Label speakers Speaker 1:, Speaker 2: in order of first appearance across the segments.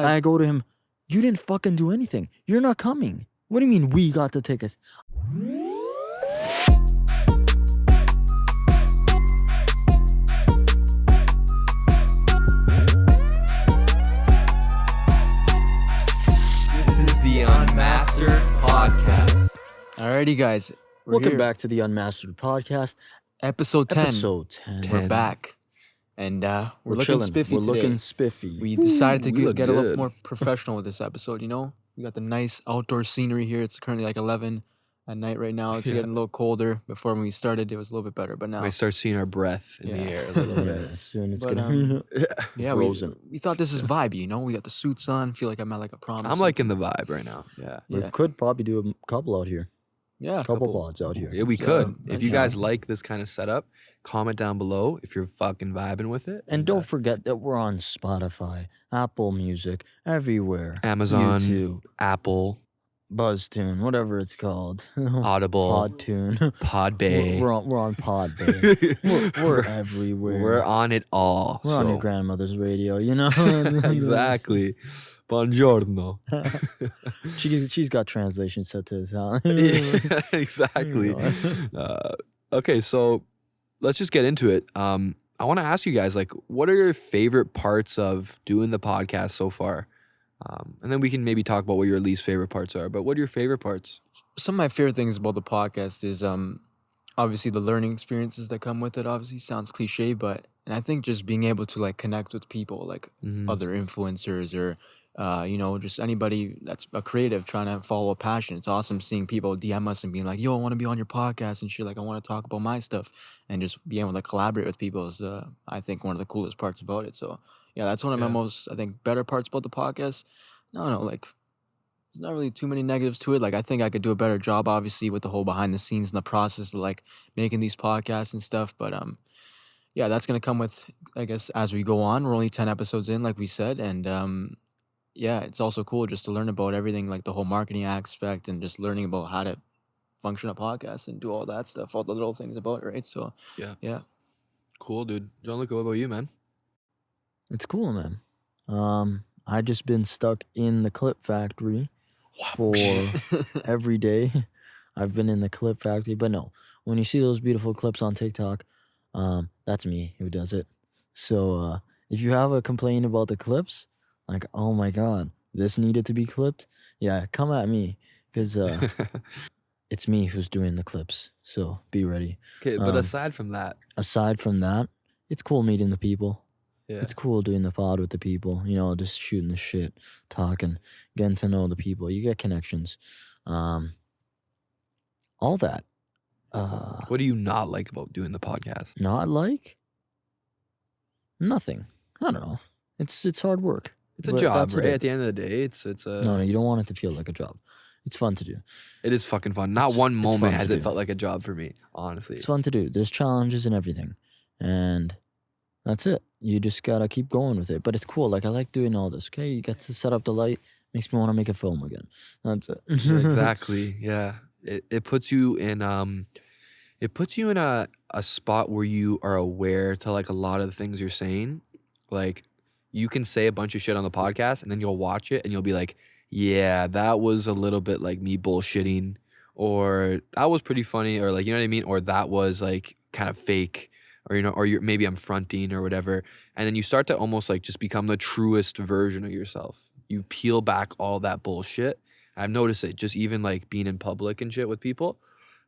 Speaker 1: I go to him, you didn't fucking do anything. You're not coming. What do you mean we got the tickets?
Speaker 2: This is the Unmastered Podcast. Alrighty, guys.
Speaker 1: Welcome back to the Unmastered Podcast.
Speaker 2: Episode 10.
Speaker 1: Episode 10.
Speaker 2: We're back. And we're looking
Speaker 1: chilling.
Speaker 2: spiffy
Speaker 1: We're
Speaker 2: today.
Speaker 1: looking spiffy.
Speaker 2: We decided to
Speaker 1: we look
Speaker 2: get a little
Speaker 1: good.
Speaker 2: more professional with this episode, you know? We got the nice outdoor scenery here. It's currently like 11 at night right now. It's getting a little colder. Before when we started, it was a little bit better, but now...
Speaker 3: I start seeing our breath in the air a little bit.
Speaker 1: Yeah, soon it's
Speaker 2: But,
Speaker 1: gonna be
Speaker 2: Yeah,
Speaker 1: frozen.
Speaker 2: we thought this is vibey, you know? We got the suits on. Feel like I'm at like a prom.
Speaker 3: I'm liking the vibe right now. Yeah.
Speaker 1: We
Speaker 2: Yeah.
Speaker 1: could probably do a couple out here.
Speaker 2: Yeah.
Speaker 1: A couple pods out here.
Speaker 3: Yeah, we
Speaker 2: So,
Speaker 3: could. If you
Speaker 2: yeah.
Speaker 3: guys like this kind of setup, comment down below if you're fucking vibing with it.
Speaker 1: And don't forget that we're on Spotify, Apple Music, everywhere.
Speaker 3: Amazon,
Speaker 1: YouTube,
Speaker 3: Apple,
Speaker 1: BuzzTune, whatever it's called.
Speaker 3: Audible,
Speaker 1: Podtune.
Speaker 3: Podbay.
Speaker 1: We're on Podbay. we're everywhere.
Speaker 3: We're on it all.
Speaker 1: We're on your grandmother's radio, you know?
Speaker 3: Exactly. Buongiorno.
Speaker 1: She's got translation set to Italian.
Speaker 3: Yeah, exactly. Okay, so let's just get into it. I want to ask you guys, like, what are your favorite parts of doing the podcast so far? And then we can maybe talk about what your least favorite parts are. But what are your favorite parts?
Speaker 2: Some of my favorite things about the podcast is obviously the learning experiences that come with it. Obviously sounds cliche, but and I think just being able to like connect with people like other influencers or you know, just anybody that's a creative trying to follow a passion. It's awesome seeing people DM us and being like, yo, I want to be on your podcast and shit. Like, I want to talk about my stuff, and just being able to collaborate with people is, I think, one of the coolest parts about it. So, yeah, that's one of my most, I think, better parts about the podcast. No, like, there's not really too many negatives to it. Like, I think I could do a better job, obviously, with the whole behind the scenes and the process of, like, making these podcasts and stuff. But, yeah, that's going to come with, I guess, as we go on. We're only 10 episodes in, like we said, and, yeah, it's also cool just to learn about everything, like the whole marketing aspect and just learning about how to function a podcast and do all that stuff, all the little things about it, right? So, yeah.
Speaker 3: Cool, dude. Gianluca, what about you, man?
Speaker 1: It's cool, man. I just been stuck in the clip factory for every day. I've been in the clip factory, but no. When you see those beautiful clips on TikTok, that's me who does it. So if you have a complaint about the clips, like, oh my God, this needed to be clipped, yeah, come at me, because it's me who's doing the clips. So be ready.
Speaker 3: Okay, but aside from that,
Speaker 1: it's cool meeting the people.
Speaker 3: yeah.
Speaker 1: It's cool doing the pod with the people, you know, just shooting the shit, talking, getting to know the people. You get connections. All that.
Speaker 3: What do you not like about doing the podcast?
Speaker 1: Not like? Nothing. I don't know. It's hard work.
Speaker 3: It's a
Speaker 1: But
Speaker 3: job,
Speaker 1: that's
Speaker 3: right?
Speaker 1: it.
Speaker 3: At the end of the day, it's a.
Speaker 1: No, you don't want it to feel like a job. It's fun to do.
Speaker 3: It is fucking fun. Not one
Speaker 1: it's
Speaker 3: moment
Speaker 1: fun
Speaker 3: has
Speaker 1: to
Speaker 3: it
Speaker 1: do.
Speaker 3: felt like a job for me, honestly.
Speaker 1: It's fun to do. There's challenges and everything. And that's it. You just gotta keep going with it. But it's cool. Like, I like doing all this. Okay, you get to set up the light. Makes me want to make a film again. That's it.
Speaker 3: Exactly. Yeah. It puts you in a spot where you are aware to like a lot of the things you're saying. Like, you can say a bunch of shit on the podcast and then you'll watch it and you'll be like, yeah, that was a little bit like me bullshitting, or that was pretty funny, or like, you know what I mean? Or that was like kind of fake, or, you know, or maybe I'm fronting or whatever. And then you start to almost like just become the truest version of yourself. You peel back all that bullshit. I've noticed it just even like being in public and shit with people.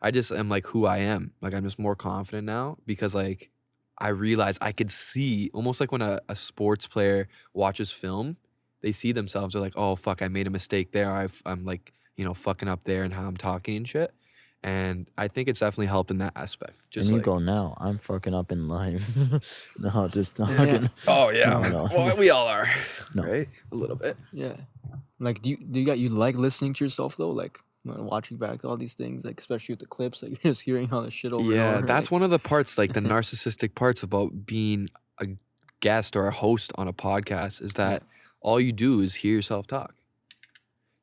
Speaker 3: I just am like who I am. Like, I'm just more confident now because like I realize I could see almost like when a sports player watches film, they see themselves. They're like, oh, fuck, I made a mistake there. I'm like, you know, fucking up there and how I'm talking and shit. And I think it's definitely helped in that aspect. Just
Speaker 1: and you
Speaker 3: like,
Speaker 1: go, now I'm fucking up in life. No, just talking.
Speaker 2: Yeah.
Speaker 3: oh yeah,
Speaker 1: No.
Speaker 3: well, we all are,
Speaker 1: No.
Speaker 3: right? A little bit.
Speaker 2: Yeah. Like, do you like listening to yourself, though? Like, watching back all these things, like, especially with the clips, like, you're just hearing all this shit over and
Speaker 3: Yeah,
Speaker 2: over.
Speaker 3: that's
Speaker 2: like,
Speaker 3: one of the parts, like the narcissistic parts about being a guest or a host on a podcast is that all you do is hear yourself talk.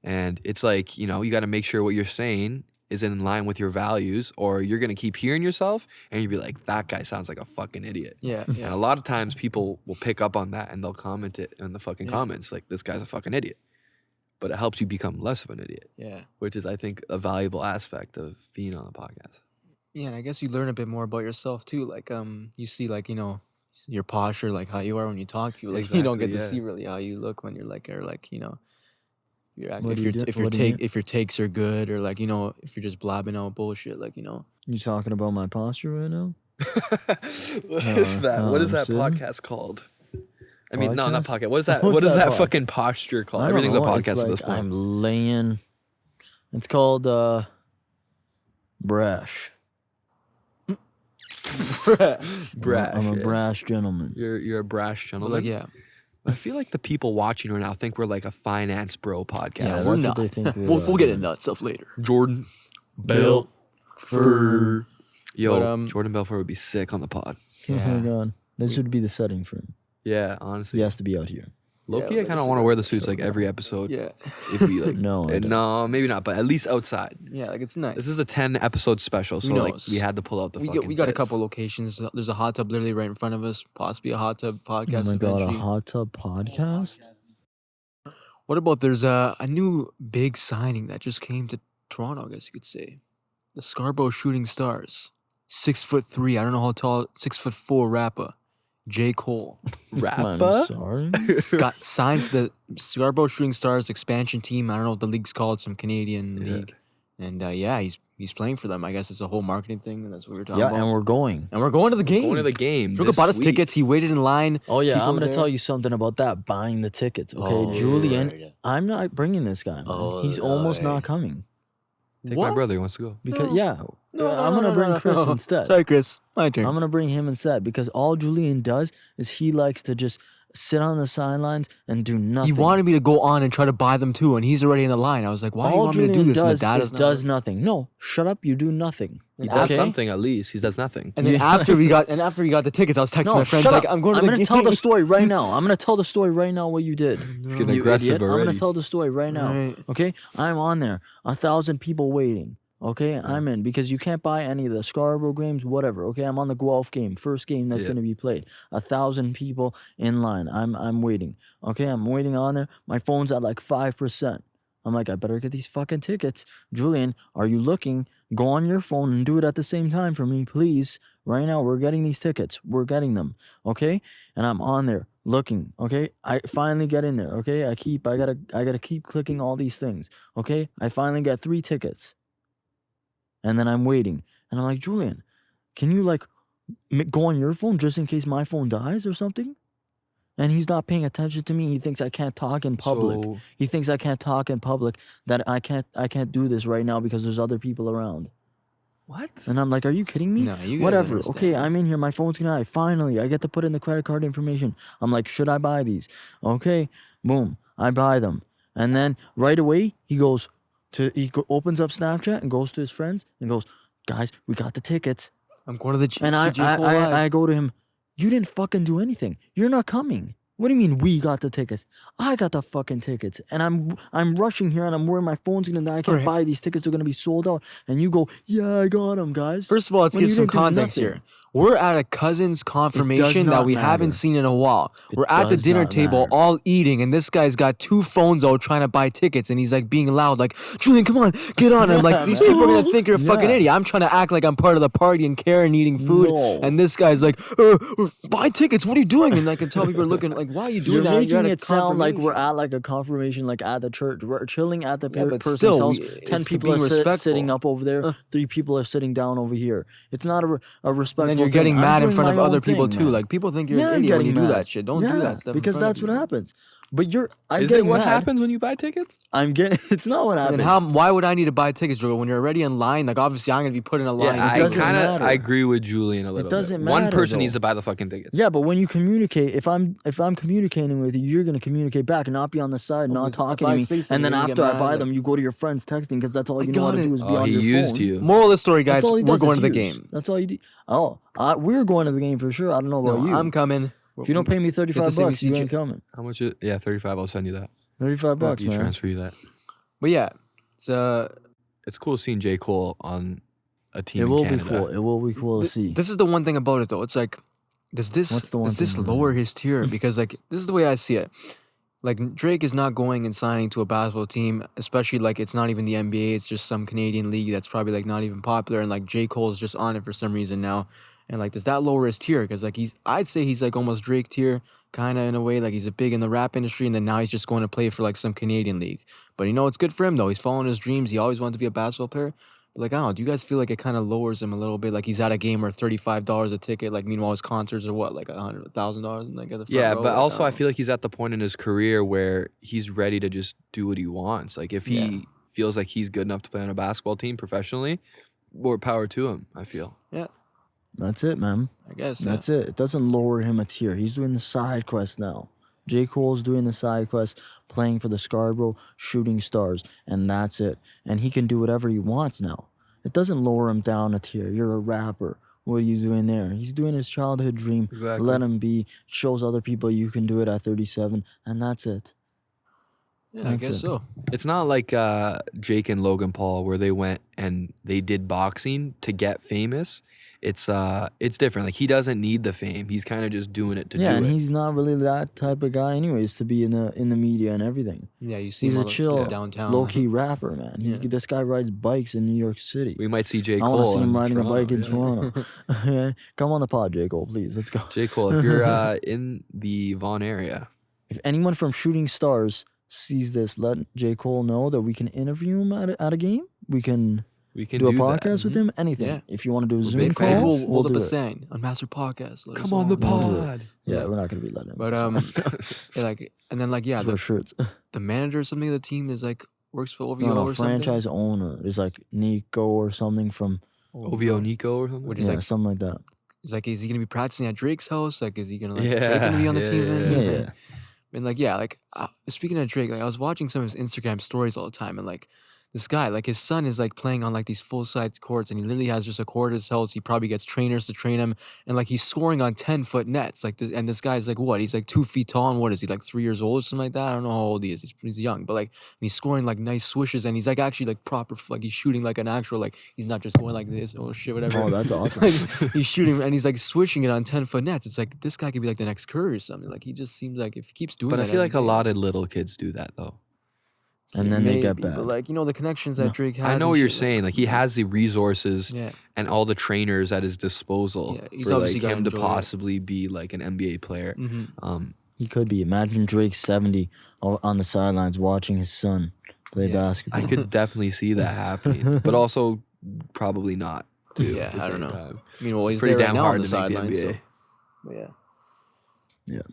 Speaker 3: And it's like, you know, you got to make sure what you're saying is in line with your values, or you're gonna keep hearing yourself and you'll be like, that guy sounds like a fucking idiot.
Speaker 2: Yeah,
Speaker 3: And
Speaker 2: yeah.
Speaker 3: a lot of times people will pick up on that and they'll comment it in the fucking comments, like, this guy's a fucking idiot. But it helps you become less of an idiot.
Speaker 2: Yeah.
Speaker 3: Which is, I think, a valuable aspect of being on a podcast.
Speaker 2: Yeah, and I guess you learn a bit more about yourself too. Like, you see, like, your posture, like how you are when you talk to people. Like, you don't get
Speaker 3: Exactly,
Speaker 2: to
Speaker 3: yeah.
Speaker 2: see really how you look when you're like, or like, you're
Speaker 1: What do you do-
Speaker 2: if
Speaker 1: what do you do?
Speaker 2: if your takes are good, or like, if you're just blabbing out bullshit, like,
Speaker 1: You talking about my posture right now?
Speaker 3: What is that? What is that
Speaker 1: Sid?
Speaker 3: podcast called? I mean, no, not
Speaker 1: Podcast?
Speaker 3: podcast. What is that?
Speaker 1: What's
Speaker 3: What is
Speaker 1: that
Speaker 3: that
Speaker 1: pod-
Speaker 3: fucking posture called?
Speaker 1: I don't
Speaker 3: Everything's a
Speaker 1: know.
Speaker 3: podcast
Speaker 1: It's
Speaker 3: at
Speaker 1: like
Speaker 3: this point.
Speaker 1: I'm laying. It's called brash.
Speaker 3: Brash.
Speaker 1: I'm a
Speaker 3: yeah.
Speaker 1: brash gentleman.
Speaker 3: You're a brash
Speaker 2: but
Speaker 3: gentleman.
Speaker 2: like, yeah.
Speaker 3: I feel like the people watching right now think we're like a finance bro podcast.
Speaker 1: Yeah, that's
Speaker 2: we're
Speaker 1: what
Speaker 2: not.
Speaker 1: they think.
Speaker 2: We'll get into that stuff later.
Speaker 3: Jordan
Speaker 1: Bill
Speaker 3: Belfort. Yo,
Speaker 2: But,
Speaker 3: Jordan Belfort would be sick on the pod.
Speaker 1: Oh
Speaker 2: Yeah.
Speaker 1: my god, this would be the setting for him.
Speaker 3: Yeah, honestly.
Speaker 1: He has to be out here.
Speaker 3: Low-key,
Speaker 2: Yeah,
Speaker 3: I kind
Speaker 2: like
Speaker 3: of
Speaker 2: a
Speaker 3: want to wear the suits like every episode.
Speaker 2: Yeah.
Speaker 3: If we like,
Speaker 1: No, I don't.
Speaker 3: no, maybe not, but at least outside.
Speaker 2: Yeah, like it's nice.
Speaker 3: This is a 10 episode special, so
Speaker 2: Who
Speaker 3: like
Speaker 2: knows?
Speaker 3: we had to pull out the
Speaker 2: we
Speaker 3: fucking
Speaker 2: got a
Speaker 3: fits.
Speaker 2: couple locations. There's a hot tub literally right in front of us. Possibly a hot tub podcast.
Speaker 1: Oh my god, a
Speaker 2: eventually.
Speaker 1: hot tub podcast?
Speaker 2: What about there's a new big signing that just came to Toronto, I guess you could say. The Scarborough Shooting Stars. 6'3". I don't know how tall. 6'4" rapper. J. Cole.
Speaker 1: I'm
Speaker 3: Rapper?
Speaker 1: sorry.
Speaker 2: Got signed to the Scarborough Shooting Stars expansion team. I don't know what the league's called, some Canadian
Speaker 3: Yeah.
Speaker 2: league. And yeah, he's playing for them. I guess it's a whole marketing thing, and that's what we're talking
Speaker 1: Yeah,
Speaker 2: about.
Speaker 1: and we're going.
Speaker 2: And we're going to the game.
Speaker 3: Going to the game.
Speaker 2: Julien
Speaker 3: this
Speaker 2: bought us
Speaker 3: week.
Speaker 2: tickets. He waited in line.
Speaker 1: Oh yeah,
Speaker 2: People
Speaker 1: I'm gonna
Speaker 2: there.
Speaker 1: tell you something about that. Buying the tickets, okay?
Speaker 2: Oh,
Speaker 1: Julien,
Speaker 2: right.
Speaker 1: I'm not bringing this guy. Man.
Speaker 2: Oh,
Speaker 1: He's almost
Speaker 2: right.
Speaker 1: not coming
Speaker 3: Take
Speaker 2: What?
Speaker 3: my brother. He wants to go.
Speaker 1: because
Speaker 2: No.
Speaker 1: yeah, I'm gonna bring Chris instead.
Speaker 2: Sorry, Chris. My turn.
Speaker 1: I'm gonna bring him instead because all Julien does is he likes to just sit on the sidelines and do nothing.
Speaker 2: He wanted me to go on and try to buy them too, and he's already in the line. I was like, why do you
Speaker 1: all
Speaker 2: want me to do
Speaker 1: Julien
Speaker 2: this? And the
Speaker 1: does
Speaker 2: dad
Speaker 1: is does nothing. No, shut up. You do nothing.
Speaker 3: He
Speaker 2: And
Speaker 3: does
Speaker 2: after-
Speaker 3: something at least. He does nothing.
Speaker 2: And then
Speaker 1: Yeah.
Speaker 2: after we got the tickets, I was texting
Speaker 1: No,
Speaker 2: my friends
Speaker 1: shut
Speaker 2: like,
Speaker 1: up.
Speaker 2: I'm going to
Speaker 1: I'm
Speaker 2: the
Speaker 1: gonna
Speaker 2: game.
Speaker 1: tell the story right now. I'm gonna tell the story right now what you did.
Speaker 3: He's getting
Speaker 1: You
Speaker 3: aggressive
Speaker 1: idiot. I'm
Speaker 3: already.
Speaker 1: gonna tell the story right now.
Speaker 2: Right.
Speaker 1: Okay, I'm on there. 1,000 people waiting. Okay, I'm in because you can't buy any of the Scarborough games, whatever. Okay, I'm on the Guelph game, first game that's
Speaker 3: Yeah.
Speaker 1: gonna be played. 1,000 people in line. I'm waiting. Okay, I'm waiting on there. My phone's at like 5%. I'm like, I better get these fucking tickets. Julien, are you looking? Go on your phone and do it at the same time for me, please. Right now, we're getting these tickets. We're getting them. Okay, and I'm on there looking. Okay, I finally get in there. Okay, I gotta keep clicking all these things. Okay, I finally get 3 tickets. And then I'm waiting. And I'm like, Julien, can you like go on your phone just in case my phone dies or something? And he's not paying attention to me. He thinks I can't talk in public.
Speaker 3: So,
Speaker 1: He thinks I can't talk in public, that I can't do this right now because there's other people around.
Speaker 3: what?
Speaker 1: And I'm like, are you kidding me?
Speaker 2: No, you guys
Speaker 1: Whatever.
Speaker 2: understand.
Speaker 1: Okay, I'm in here. My phone's gonna die. Finally, I get to put in the credit card information. I'm like, should I buy these? Okay, boom. I buy them. And then right away, he opens up Snapchat and goes to his friends and goes, guys, we got the tickets.
Speaker 2: I'm going to the
Speaker 1: And I go to him, you didn't fucking do anything. You're not coming. What do you mean we got the tickets? I got the fucking tickets. And I'm rushing here and I'm worried my phone's gonna die. I can't
Speaker 2: Right.
Speaker 1: buy these tickets. They're gonna be sold out. And you go, yeah, I got them, guys.
Speaker 2: First of all, let's
Speaker 1: When
Speaker 2: give
Speaker 1: you
Speaker 2: some
Speaker 1: didn't do
Speaker 2: context
Speaker 1: nothing.
Speaker 2: here. We're at a cousin's confirmation that
Speaker 1: not
Speaker 2: we haven't
Speaker 1: matter.
Speaker 2: seen in a while. We're at the
Speaker 1: does
Speaker 2: dinner
Speaker 1: not
Speaker 2: table
Speaker 1: matter.
Speaker 2: all eating, and this guy's got 2 phones out trying to buy tickets, and he's like being loud, like, Julien, come on, get on. And I'm like,
Speaker 1: Yeah,
Speaker 2: these
Speaker 1: man.
Speaker 2: people are gonna think you're a fucking
Speaker 1: Yeah.
Speaker 2: idiot. I'm trying to act like I'm part of the party and care and eating food.
Speaker 1: No.
Speaker 2: And this guy's like, buy tickets, what are you doing? And I can tell people are looking like, why are you doing
Speaker 1: You're
Speaker 2: that?
Speaker 1: making
Speaker 2: at a
Speaker 1: it sound like we're
Speaker 2: confirmation.
Speaker 1: at like a confirmation, like at the church. We're chilling at the
Speaker 2: Yeah, but
Speaker 1: person's
Speaker 2: still,
Speaker 1: house.
Speaker 2: we-
Speaker 1: 10
Speaker 2: it's to
Speaker 1: people
Speaker 2: be
Speaker 1: are sitting
Speaker 2: respectful.
Speaker 1: up over there. 3 people are sitting down over here. It's not a respectful
Speaker 2: And then you're
Speaker 1: thing.
Speaker 2: getting
Speaker 1: I'm
Speaker 2: mad in
Speaker 1: doing
Speaker 2: front of
Speaker 1: my
Speaker 2: other
Speaker 1: own
Speaker 2: people
Speaker 1: thing,
Speaker 2: too.
Speaker 1: man.
Speaker 2: Like people think you're
Speaker 1: Yeah,
Speaker 2: an
Speaker 1: I'm
Speaker 2: idiot when you
Speaker 1: getting
Speaker 2: do
Speaker 1: mad.
Speaker 2: that shit. Don't do
Speaker 1: Yeah,
Speaker 2: that stuff. in
Speaker 1: because
Speaker 2: front of
Speaker 1: that's what
Speaker 2: people.
Speaker 1: happens. But I'm
Speaker 3: Is
Speaker 1: getting
Speaker 3: it what
Speaker 1: mad.
Speaker 3: happens when you buy tickets?
Speaker 1: I'm getting. It's not what
Speaker 2: And
Speaker 1: happens.
Speaker 2: why would I need to buy tickets, Joe? When you're already in line, like obviously I'm gonna be put in a line.
Speaker 3: Yeah,
Speaker 1: it
Speaker 3: I
Speaker 1: doesn't
Speaker 3: kind of
Speaker 1: matter.
Speaker 3: I agree with Julien a little
Speaker 1: doesn't
Speaker 3: bit. One
Speaker 1: matter,
Speaker 3: person
Speaker 1: though.
Speaker 3: needs to buy the fucking tickets.
Speaker 1: Yeah, but when you communicate, if I'm communicating with you, you're gonna communicate back and not be on the side, not
Speaker 2: because
Speaker 1: talking
Speaker 2: if
Speaker 1: to
Speaker 2: I
Speaker 1: me.
Speaker 2: say something,
Speaker 1: And then
Speaker 2: you're gonna
Speaker 1: after
Speaker 2: get
Speaker 1: I
Speaker 2: mad,
Speaker 1: buy
Speaker 2: like-
Speaker 1: them, you go to your friends texting because that's all
Speaker 2: I
Speaker 1: you know how
Speaker 2: got
Speaker 1: to
Speaker 2: it.
Speaker 1: do is be
Speaker 3: Oh,
Speaker 1: on
Speaker 3: he
Speaker 1: your
Speaker 3: used
Speaker 1: phone.
Speaker 3: you.
Speaker 2: Moral of the story, guys,
Speaker 1: That's all he
Speaker 2: we're
Speaker 1: does
Speaker 2: going
Speaker 1: is
Speaker 2: to the
Speaker 1: use.
Speaker 2: game.
Speaker 1: That's all you do. Oh, we're going to the game for sure. I don't know about
Speaker 2: No,
Speaker 1: you.
Speaker 2: I'm coming.
Speaker 1: If you don't pay me
Speaker 2: Get to
Speaker 1: $35,
Speaker 2: see
Speaker 1: you
Speaker 2: CJ.
Speaker 1: ain't coming.
Speaker 3: How much? Yeah, 35. I'll send you that.
Speaker 1: $35,
Speaker 3: You
Speaker 1: man.
Speaker 3: transfer you that.
Speaker 2: But yeah, it's
Speaker 3: It's cool seeing J. Cole on a team
Speaker 1: It
Speaker 3: in
Speaker 1: will
Speaker 3: Canada.
Speaker 1: be cool. It will be cool to see.
Speaker 2: This is the one thing about it, though. It's like,
Speaker 1: What's the one
Speaker 2: does this
Speaker 1: thing,
Speaker 2: lower his tier? Because like this is the way I see it. Like Drake is not going and signing to a basketball team, especially like it's not even the NBA. It's just some Canadian league that's probably like not even popular, and like J. Cole's just on it for some reason now. And like, does that lower his tier? Because like I'd say he's like almost Drake tier, kind of in a way. Like he's a big in the rap industry, and then now he's just going to play for like some Canadian league. But you know, it's good for him though. He's following his dreams. He always wanted to be a basketball player. But like I don't know, do you guys feel like it kind of lowers him a little bit? Like he's at a game where $35 a ticket. Like meanwhile his concerts are what, like $100,000, like at the front
Speaker 3: Yeah,
Speaker 2: row?
Speaker 3: but
Speaker 2: Like,
Speaker 3: also I
Speaker 2: don't know.
Speaker 3: feel like he's at the point in his career where he's ready to just do what he wants. Like if he feels like he's good enough to play on a basketball team professionally, more power to him, I feel.
Speaker 2: Yeah,
Speaker 1: That's it, man.
Speaker 2: I guess.
Speaker 1: That's it. It doesn't lower him a tier. He's doing the side quest now. J. Cole's doing the side quest, playing for the Scarborough Shooting Stars, and that's it. And he can do whatever he wants now. It doesn't lower him down a tier. You're a rapper. What are you doing there? He's doing his childhood dream.
Speaker 3: Exactly.
Speaker 1: Let him be. Shows other people you can do it at 37, and that's it.
Speaker 2: Yeah, I
Speaker 1: That's
Speaker 2: guess
Speaker 1: it.
Speaker 2: so.
Speaker 3: It's not like Jake and Logan Paul where they went and they did boxing to get famous. It's different. Like he doesn't need the fame. He's kind of just doing it to
Speaker 1: Yeah,
Speaker 3: do
Speaker 1: and
Speaker 3: it.
Speaker 1: he's not really that type of guy, anyways, to be in the media and everything.
Speaker 2: Yeah, you see
Speaker 1: He's
Speaker 2: him
Speaker 1: a
Speaker 2: all
Speaker 1: chill,
Speaker 2: downtown.
Speaker 1: low key rapper, man.
Speaker 2: Yeah.
Speaker 1: This guy rides bikes in New York City.
Speaker 3: We might see J.
Speaker 1: I
Speaker 3: Cole.
Speaker 1: want to see him
Speaker 3: in
Speaker 1: riding a
Speaker 3: Toronto,
Speaker 1: bike in
Speaker 3: yeah.
Speaker 1: Toronto. Come on the pod, J. Cole, please. Let's go.
Speaker 3: J. Cole, if you're in the Vaughan area,
Speaker 1: If anyone from Shooting Stars sees this, let J. Cole know that we can interview him at a game. We can
Speaker 3: we can
Speaker 1: do a
Speaker 3: that.
Speaker 1: podcast with him. Anything.
Speaker 2: Yeah.
Speaker 1: If you want to do a
Speaker 3: We're
Speaker 1: Zoom
Speaker 3: big
Speaker 1: call,
Speaker 3: fans.
Speaker 2: We'll
Speaker 1: we'll
Speaker 2: hold up
Speaker 1: do
Speaker 2: a
Speaker 1: it.
Speaker 2: sign. Unmastered podcast. Let us
Speaker 3: Come on the
Speaker 2: know.
Speaker 1: We'll do it.
Speaker 3: pod.
Speaker 1: Yeah,
Speaker 2: Yeah.
Speaker 1: we're not gonna be letting him.
Speaker 2: But yeah, like, and then like yeah,
Speaker 1: for shirts.
Speaker 2: the manager or something of the team is like works for OVO
Speaker 1: No,
Speaker 2: or
Speaker 1: franchise owner is like Nico or something from
Speaker 2: something.
Speaker 3: OVO Nico or something?
Speaker 2: Which is
Speaker 1: yeah,
Speaker 2: like,
Speaker 1: something like that.
Speaker 2: is like, is he gonna be practicing at Drake's house? Like, is he gonna like
Speaker 3: Yeah,
Speaker 2: Drake gonna be on the
Speaker 3: yeah,
Speaker 2: team?
Speaker 3: yeah,
Speaker 2: Then?
Speaker 1: Yeah, yeah.
Speaker 2: And like yeah, like speaking of Drake, like I was watching some of his Instagram stories all the time, and like this guy, like his son is like playing on like these full size courts, and he literally has just a court at his house. He probably gets trainers to train him, and like he's scoring on 10-foot nets. Like this, and this guy's like what? He's like 2 feet tall, and what is he like 3 years old or something like that? I don't know how old he is. He's young, but like he's scoring like nice swishes, and he's like actually like proper, like he's shooting like an actual, like he's not just going like this. Oh shit, whatever.
Speaker 1: Oh, that's awesome.
Speaker 2: Like, he's shooting and he's like swishing it on 10-foot nets. It's like this guy could be like the next Curry or something. Like he just seems like if he keeps doing
Speaker 3: But I
Speaker 2: that
Speaker 3: feel like a
Speaker 2: every day,
Speaker 3: lot of little kids do that though.
Speaker 1: And then they get
Speaker 2: maybe,
Speaker 1: bad.
Speaker 2: But like you know the connections that
Speaker 1: No.
Speaker 2: Drake has.
Speaker 3: I know
Speaker 2: and
Speaker 3: what you're
Speaker 2: shit,
Speaker 3: saying. Like he has the resources
Speaker 2: Yeah,
Speaker 3: and all the trainers at his disposal
Speaker 2: Yeah, he's
Speaker 3: for
Speaker 2: obviously
Speaker 3: like
Speaker 2: gotta
Speaker 3: him to
Speaker 2: enjoy it.
Speaker 3: possibly be like an NBA player.
Speaker 2: mm-hmm.
Speaker 1: He could be. Imagine Drake 70 on the sidelines watching his son play
Speaker 2: Yeah.
Speaker 1: basketball.
Speaker 3: I could definitely see that happening, but also probably not. Too,
Speaker 2: Yeah,
Speaker 3: at the
Speaker 2: I don't
Speaker 3: same
Speaker 2: know.
Speaker 3: time.
Speaker 2: I mean, well,
Speaker 3: It's
Speaker 2: he's
Speaker 3: pretty
Speaker 2: there right
Speaker 3: damn
Speaker 2: now on
Speaker 3: hard
Speaker 2: the
Speaker 3: to make the
Speaker 2: sidelines. So,
Speaker 3: NBA.
Speaker 2: but yeah,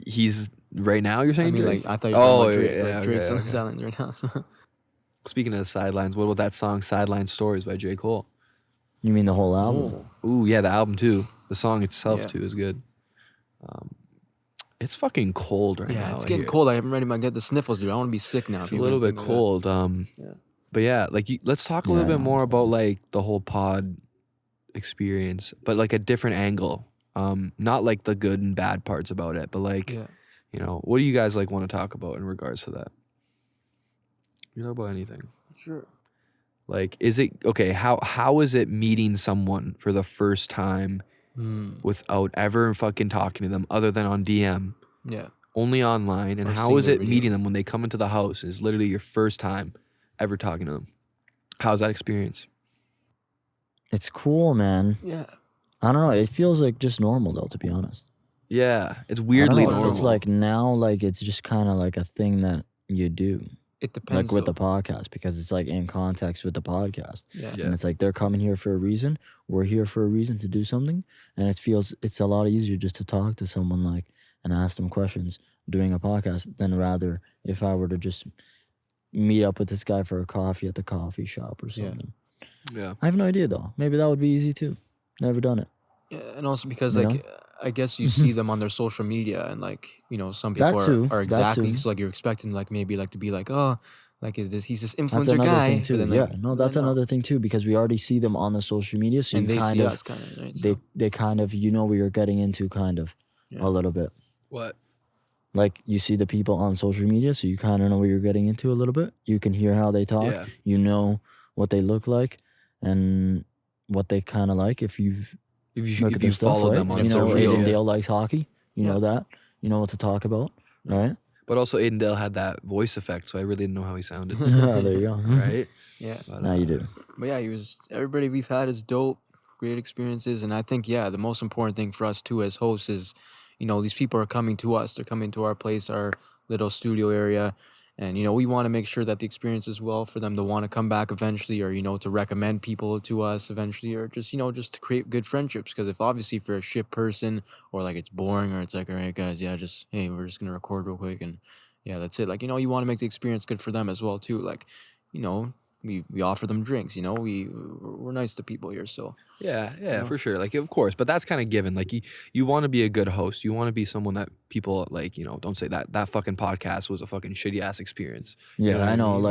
Speaker 3: He's right now. You're saying?
Speaker 2: I mean,
Speaker 3: Drake?
Speaker 2: like I thought you were talking about Drake.
Speaker 3: yeah,
Speaker 2: Like, Drake's
Speaker 3: okay,
Speaker 2: on
Speaker 3: okay.
Speaker 2: the sidelines right now. So.
Speaker 3: Speaking of sidelines, what about that song "Sideline Stories" by J. Cole?
Speaker 1: You mean the whole album?
Speaker 2: Oh.
Speaker 3: Ooh, yeah, the album too. The song itself
Speaker 2: Yeah.
Speaker 3: too is good. It's fucking cold right
Speaker 2: Yeah,
Speaker 3: now.
Speaker 2: it's
Speaker 3: I
Speaker 2: getting
Speaker 3: hear.
Speaker 2: cold. I'm ready to get the sniffles, dude. I want to be sick now.
Speaker 3: It's
Speaker 2: if
Speaker 3: a
Speaker 2: you
Speaker 3: little
Speaker 2: really
Speaker 3: bit
Speaker 2: think about it.
Speaker 3: cold.
Speaker 2: Yeah.
Speaker 3: But yeah, like let's talk a little
Speaker 1: Yeah,
Speaker 3: bit
Speaker 1: I
Speaker 3: more
Speaker 1: know.
Speaker 3: about like the whole pod experience, but like a different angle. Not like the good and bad parts about it, but like
Speaker 2: Yeah.
Speaker 3: you know, what do you guys like want to talk about in regards to that? You talk about anything.
Speaker 2: Sure.
Speaker 3: Like, is it okay? How is it meeting someone for the first time
Speaker 2: Mm.
Speaker 3: without ever fucking talking to them other than on DM,
Speaker 2: Yeah.
Speaker 3: only online? And
Speaker 2: Or
Speaker 3: how
Speaker 2: seeing
Speaker 3: is
Speaker 2: their
Speaker 3: it meeting
Speaker 2: videos.
Speaker 3: them when they come into the house? Is literally your first time ever talking to them. How's that experience?
Speaker 1: It's cool, man.
Speaker 2: Yeah.
Speaker 1: I don't know. It feels like just normal, though, to be honest.
Speaker 3: Yeah, it's
Speaker 1: I don't
Speaker 3: weirdly
Speaker 1: know,
Speaker 3: normal.
Speaker 1: It's like now, like it's just kind of like a thing that you do,
Speaker 2: It depends.
Speaker 1: like with
Speaker 2: though.
Speaker 1: the podcast, because it's like in context with the podcast.
Speaker 2: Yeah.
Speaker 3: Yeah.
Speaker 1: And it's like they're coming here for a reason. We're here for a reason to do something. And it's a lot easier just to talk to someone like and ask them questions doing a podcast than rather if I were to just meet up with this guy for a coffee at the coffee shop or
Speaker 2: Yeah.
Speaker 1: something.
Speaker 3: yeah.
Speaker 1: I have no idea though. Maybe that would be easy too. Never done it.
Speaker 2: Yeah, and also because
Speaker 1: You
Speaker 2: like
Speaker 1: know?
Speaker 2: I guess you see them on their social media, and like you know some
Speaker 1: That
Speaker 2: people
Speaker 1: too,
Speaker 2: are
Speaker 1: that
Speaker 2: exactly
Speaker 1: too.
Speaker 2: so like you're expecting like maybe like to be like oh like is this he's this
Speaker 1: That's
Speaker 2: influencer
Speaker 1: another
Speaker 2: guy
Speaker 1: thing
Speaker 2: but
Speaker 1: too.
Speaker 2: then,
Speaker 1: Yeah.
Speaker 2: like,
Speaker 1: No, that's
Speaker 2: I know.
Speaker 1: another thing too, because we already see them on the social media. So
Speaker 2: and
Speaker 1: you
Speaker 2: they
Speaker 1: kind
Speaker 2: see
Speaker 1: of
Speaker 2: us kind of right.
Speaker 1: they kind of you know what you're getting into kind of
Speaker 2: Yeah.
Speaker 1: a little bit.
Speaker 3: What?
Speaker 1: Like you see the people on social media, so you kind of know what you're getting into a little bit. You can hear how they talk.
Speaker 3: Yeah.
Speaker 1: You know what they look like and what they kind of like. If you've look at their stuff,
Speaker 3: follow
Speaker 1: right?
Speaker 3: them on
Speaker 1: You know,
Speaker 3: social
Speaker 1: Aiden
Speaker 3: media.
Speaker 1: Dale likes hockey. You know that. You know what to talk about, right?
Speaker 3: But also Aiden Dale had that voice effect, so I really didn't know how he sounded.
Speaker 1: There you go.
Speaker 3: Right?
Speaker 2: Yeah.
Speaker 3: But,
Speaker 1: Now you do.
Speaker 2: But yeah, everybody we've had is dope, great experiences. And I think, the most important thing for us too as hosts is, these people are coming to us. They're coming to our place, our little studio area. And, we want to make sure that the experience is well for them to want to come back eventually, or, to recommend people to us eventually, or just, just to create good friendships. Because if you're a shit person, or like it's boring, or it's like, all right, guys, hey, we're just going to record real quick. And that's it. Like, you want to make the experience good for them as well too. Like, we offer them drinks, we're nice to people here. So
Speaker 3: yeah, for sure. Like, of course, but that's kind of given. Like, you want to be a good host. You want to be someone that people like, don't say that fucking podcast was a fucking shitty ass experience.
Speaker 1: Yeah,
Speaker 3: You know what
Speaker 1: I know.
Speaker 3: mean?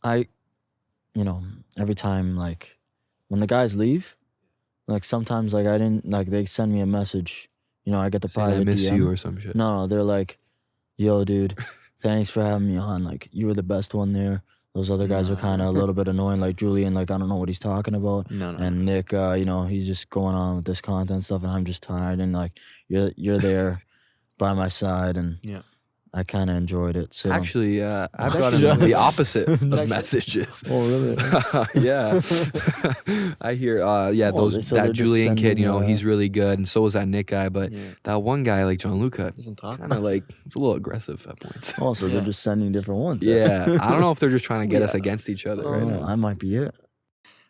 Speaker 1: Like, every time, like, when the guys leave, like, sometimes, like, I didn't, like, they send me a message, I get the
Speaker 3: saying
Speaker 1: private
Speaker 3: I miss
Speaker 1: DM.
Speaker 3: you or some shit.
Speaker 1: No, they're like, yo, dude, thanks for having me on. Like, you were the best one there. Those other guys are kind of a little bit annoying. Like Julien, like, I don't know what he's talking about.
Speaker 2: No.
Speaker 1: And Nick, he's just going on with this content stuff, and I'm just tired. And like, you're there by my side, and I kind of enjoyed it. So
Speaker 3: Actually, I've gotten the opposite of messages.
Speaker 1: Oh, really?
Speaker 3: Yeah. I hear, that Julien kid, he's really good, and so is that Nick guy. But that one guy, like Gianluca,
Speaker 2: Doesn't talk.
Speaker 3: kind of like, it's a little aggressive at points.
Speaker 1: Also, they're just sending different ones.
Speaker 3: Yeah. I don't know if they're just trying to get us against each other right now.
Speaker 1: I might be it.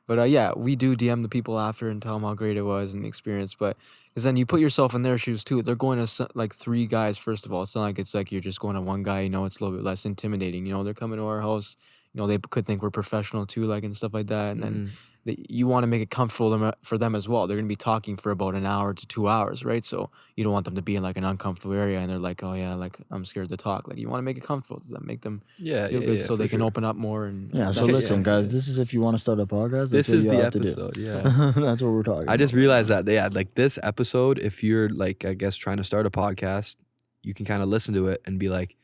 Speaker 2: But we do DM the people after and tell them how great it was and the experience. But because then you put yourself in their shoes too. They're going to like 3 guys. First of all, it's not like it's like you're just going to one guy. It's a little bit less intimidating. They're coming to our house. They could think we're professional too, like, and stuff like that. And then you want to make it comfortable for them as well. They're going to be talking for about an hour to 2 hours, right? So you don't want them to be in like an uncomfortable area and they're like, oh yeah, like I'm scared to talk. Like, you want to make it comfortable to them, make them feel good so they can open up more. And
Speaker 1: so listen, guys, this is if you want to start a podcast.
Speaker 3: This
Speaker 1: is
Speaker 3: the
Speaker 1: the
Speaker 3: episode, yeah.
Speaker 1: That's what we're talking
Speaker 3: I just realized that, like, this episode, if you're, like, I guess, trying to start a podcast, you can kind of listen to it and be like,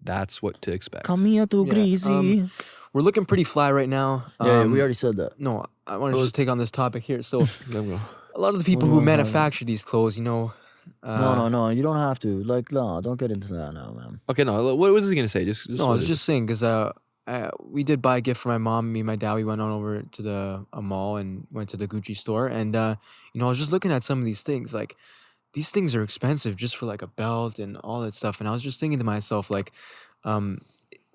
Speaker 3: that's what to expect.
Speaker 1: Come here to greasy.
Speaker 2: We're looking pretty fly right now.
Speaker 1: We already said that.
Speaker 2: No, I want to just take on this topic here. So a lot of the people who manufacture these clothes,
Speaker 1: No, you don't have to. Like, no, don't get into that now, man.
Speaker 3: Okay, no, what was he going to say? Just
Speaker 2: no, I was just saying, because we did buy a gift for my mom. Me and my dad, we went on over to a mall and went to the Gucci store. And, I was just looking at some of these things. Like, these things are expensive just for, like, a belt and all that stuff. And I was just thinking to myself, like,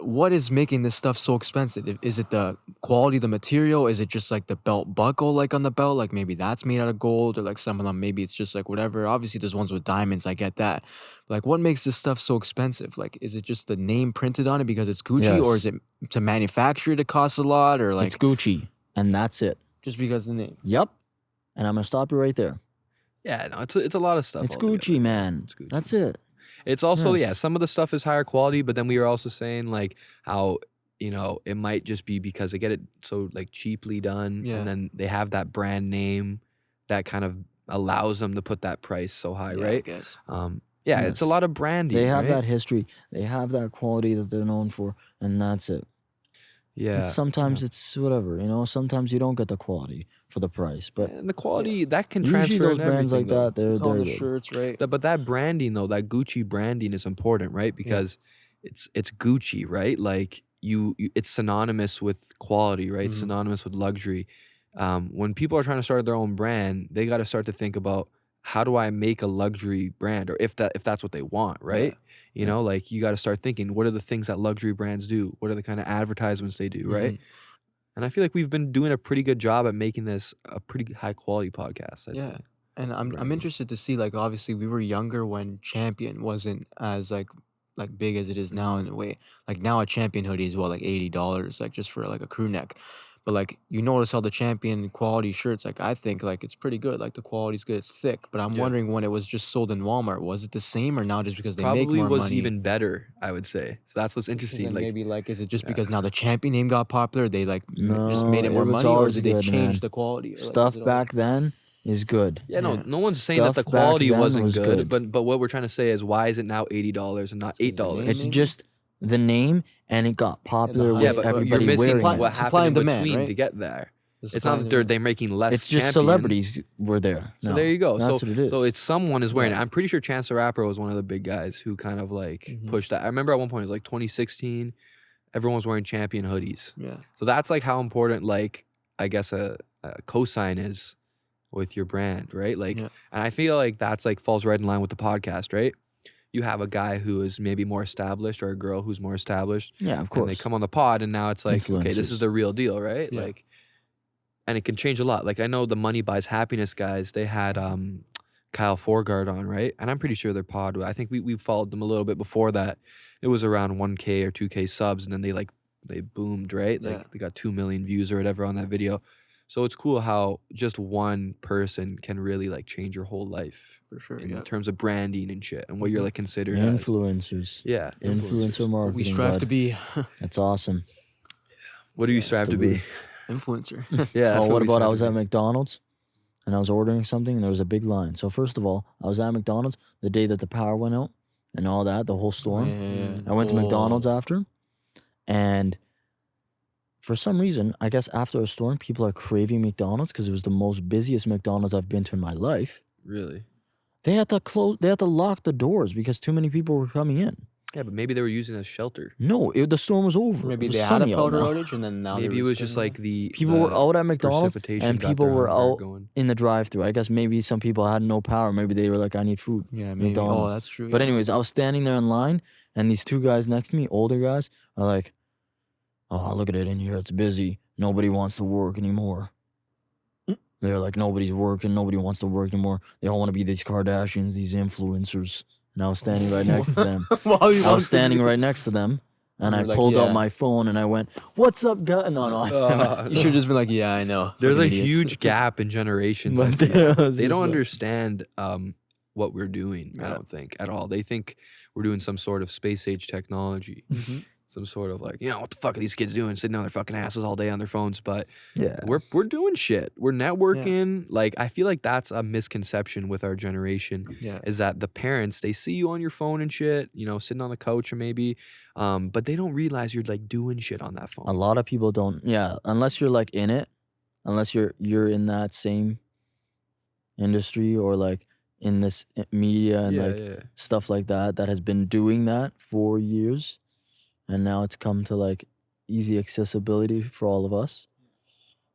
Speaker 2: what is making this stuff so expensive? Is it the quality of the material? Is it just like the belt buckle, like on the belt? Like maybe that's made out of gold, or like some of them, maybe it's just like whatever. Obviously, there's ones with diamonds. I get that. Like, what makes this stuff so expensive? Like, is it just the name printed on it because it's Gucci, or is it to manufacture it costs a lot, or like
Speaker 1: it's Gucci, and that's it.
Speaker 2: Just because of the name?
Speaker 1: Yep. And I'm gonna stop you right there.
Speaker 3: Yeah, no, it's a lot of stuff.
Speaker 1: It's Gucci, man.
Speaker 3: It's Gucci.
Speaker 1: That's it.
Speaker 3: It's also some of the stuff is higher quality, but then we were also saying like how it might just be because they get it so like cheaply done, and then they have that brand name that kind of allows them to put that price so high, right?
Speaker 2: I guess.
Speaker 3: It's a lot of branding.
Speaker 1: They have
Speaker 3: right?
Speaker 1: that history. They have that quality that they're known for, and that's it.
Speaker 3: Yeah.
Speaker 1: Sometimes it's whatever, Sometimes you don't get the quality for the price, but
Speaker 3: and the quality that can
Speaker 1: usually
Speaker 3: transfer.
Speaker 1: those brands like that, they're
Speaker 2: It's on the
Speaker 1: good.
Speaker 2: shirts, right?
Speaker 3: But that branding though, that Gucci branding is important, right? Because it's Gucci, right? Like it's synonymous with quality, right? Synonymous with luxury. When people are trying to start their own brand, they got to start to think about, how do I make a luxury brand, or if that's what they want, right? Like, you got to start thinking, what are the things that luxury brands do? What are the kind of advertisements they do, right? And I feel like we've been doing a pretty good job at making this a pretty high quality podcast. I'd say.
Speaker 2: And I'm interested to see, like, obviously we were younger when Champion wasn't as like big as it is now in a way. Like, now a Champion hoodie is like $80, like, just for like a crew neck. But like, you notice how the Champion quality shirts, like, I think like it's pretty good. Like, the quality's good, it's thick. But I'm wondering, when it was just sold in Walmart, was it the same, or now just because they make more money?
Speaker 3: Probably was even better, I would say. So that's what's interesting.
Speaker 2: Then
Speaker 3: Like,
Speaker 2: maybe like, is it just because now the Champion name got popular, they like just made it
Speaker 1: No,
Speaker 2: more
Speaker 1: it was
Speaker 2: money, or
Speaker 1: always
Speaker 2: did they
Speaker 1: good,
Speaker 2: change
Speaker 1: man.
Speaker 2: the quality? Or, like,
Speaker 1: Stuff
Speaker 2: was it
Speaker 1: back then is good.
Speaker 3: no one's saying that the
Speaker 1: Stuff back
Speaker 3: quality
Speaker 1: then
Speaker 3: wasn't
Speaker 1: was
Speaker 3: good,
Speaker 1: good.
Speaker 3: but what we're trying to say is, why is it now $80 and not $8?
Speaker 1: It's
Speaker 2: maybe?
Speaker 1: just the name, and it got popular
Speaker 2: hype.
Speaker 3: Yeah,
Speaker 1: with
Speaker 3: but
Speaker 1: everybody
Speaker 3: you're missing
Speaker 1: wearing
Speaker 3: what
Speaker 1: it.
Speaker 2: Supply
Speaker 3: happened in
Speaker 2: and demand,
Speaker 3: between
Speaker 2: right?
Speaker 3: to get there.
Speaker 2: The
Speaker 3: It's
Speaker 2: supply
Speaker 3: not
Speaker 2: and
Speaker 3: that they're
Speaker 2: demand.
Speaker 3: making less.
Speaker 1: It's just
Speaker 3: champion.
Speaker 1: celebrities were there.
Speaker 3: So
Speaker 1: No,
Speaker 3: there you go.
Speaker 1: That's what it is.
Speaker 3: So it's someone is wearing it.
Speaker 2: Yeah.
Speaker 3: I'm pretty sure Chance the Rapper was one of the big guys who kind of like
Speaker 2: Mhm.
Speaker 3: pushed that. I remember at one point it was like 2016, everyone was wearing Champion hoodies.
Speaker 2: Yeah.
Speaker 3: So that's like how important, like, I guess a cosign is with your brand, right? Like,
Speaker 2: Yeah.
Speaker 3: and I feel like that's like falls right in line with the podcast, right? You have a guy who is maybe more established or a girl who's more established,
Speaker 1: yeah, of
Speaker 3: and
Speaker 1: course.
Speaker 3: they come on the pod, and now it's like, okay, this
Speaker 1: Influencers.
Speaker 3: is the real deal, right?
Speaker 2: Yeah.
Speaker 3: Like, and it can change a lot. Like I know the Money Buys Happiness guys, they had Kyle Forgard on, right? And I'm pretty sure their pod, I think we followed them a little bit before that. It was around 1K or 2K subs, and then they boomed, right?
Speaker 2: Yeah.
Speaker 3: Like they got 2 million views or whatever on that video. So it's cool how just one person can really like change your whole life
Speaker 2: For sure.
Speaker 3: in
Speaker 2: Yeah.
Speaker 3: terms of branding and shit and what you're
Speaker 2: Mhm.
Speaker 3: like considered as.
Speaker 1: Influencers.
Speaker 3: Yeah,
Speaker 1: Influencer marketing.
Speaker 2: We strive to
Speaker 1: bud.
Speaker 2: be
Speaker 1: That's awesome.
Speaker 3: What do you
Speaker 1: That's
Speaker 3: strive
Speaker 1: the
Speaker 3: to be?
Speaker 1: word.
Speaker 2: influencer.
Speaker 3: Yeah. that's
Speaker 1: Oh, what
Speaker 3: we
Speaker 1: about I
Speaker 3: strive
Speaker 1: was
Speaker 3: to
Speaker 1: at
Speaker 3: be.
Speaker 1: McDonald's and I was ordering something and there was a big line. So first of all, I was at McDonald's the day that the power went out and all that, the whole storm.
Speaker 2: Yeah.
Speaker 1: I went to
Speaker 3: Oh.
Speaker 1: McDonald's after, and for some reason, I guess after a storm, people are craving McDonald's because it was the most busiest McDonald's I've been to in my life.
Speaker 3: Really?
Speaker 1: They had to close. They had to lock the doors because too many people were coming in.
Speaker 3: Yeah, but maybe they were using it as shelter.
Speaker 1: No, the storm was over.
Speaker 2: Maybe
Speaker 1: it was
Speaker 2: they had a
Speaker 1: sunny out
Speaker 2: powder
Speaker 1: now.
Speaker 2: outage, and then now
Speaker 3: Maybe
Speaker 2: they
Speaker 3: it
Speaker 2: were
Speaker 3: was just
Speaker 2: shutting
Speaker 3: like the
Speaker 1: People were
Speaker 3: the
Speaker 1: out at McDonald's
Speaker 3: precipitation
Speaker 1: and
Speaker 3: got
Speaker 1: people
Speaker 3: their
Speaker 1: were
Speaker 3: hunger
Speaker 1: out
Speaker 3: going.
Speaker 1: in the drive-through. I guess maybe some people had no power. Maybe they were like, I need food.
Speaker 2: down. Yeah, maybe.
Speaker 1: McDonald's.
Speaker 2: Oh, that's true.
Speaker 1: But
Speaker 2: yeah.
Speaker 1: anyways, I was standing there in line, and these two guys next to me, older guys, are like, "Oh, look at it in here. It's busy. Nobody wants to work anymore." They're like, nobody's working. Nobody wants to work anymore. They all want to be these Kardashians, these influencers. And I was standing right next to them.
Speaker 2: While you
Speaker 1: I was standing right next to them, and I
Speaker 2: You're like,
Speaker 1: pulled
Speaker 2: yeah.
Speaker 1: out my phone and I went, "What's up, guy?" No.
Speaker 2: You should have just been like, yeah, I know.
Speaker 3: There's a
Speaker 2: Fucking idiots.
Speaker 3: huge gap in generations. I
Speaker 1: But
Speaker 3: feel.
Speaker 1: it was
Speaker 3: They
Speaker 1: just
Speaker 3: don't
Speaker 1: like-
Speaker 3: understand what we're doing. I
Speaker 2: Yeah.
Speaker 3: don't think at all. They think we're doing some sort of space age technology,
Speaker 2: Mhm.
Speaker 3: some sort of like, what the fuck are these kids doing, sitting on their fucking asses all day on their phones? But
Speaker 1: Yeah.
Speaker 3: we're doing shit. We're networking. Like I feel like that's a misconception with our generation.
Speaker 2: Yeah.
Speaker 3: Is that the parents, they see you on your phone and shit, sitting on the couch or maybe, but they don't realize you're like doing shit on that phone.
Speaker 1: A lot of people don't. Yeah, unless you're like in it, unless you're in that same industry or like in this media and like stuff like that has been doing that for years, and now it's come to like easy accessibility for all of us,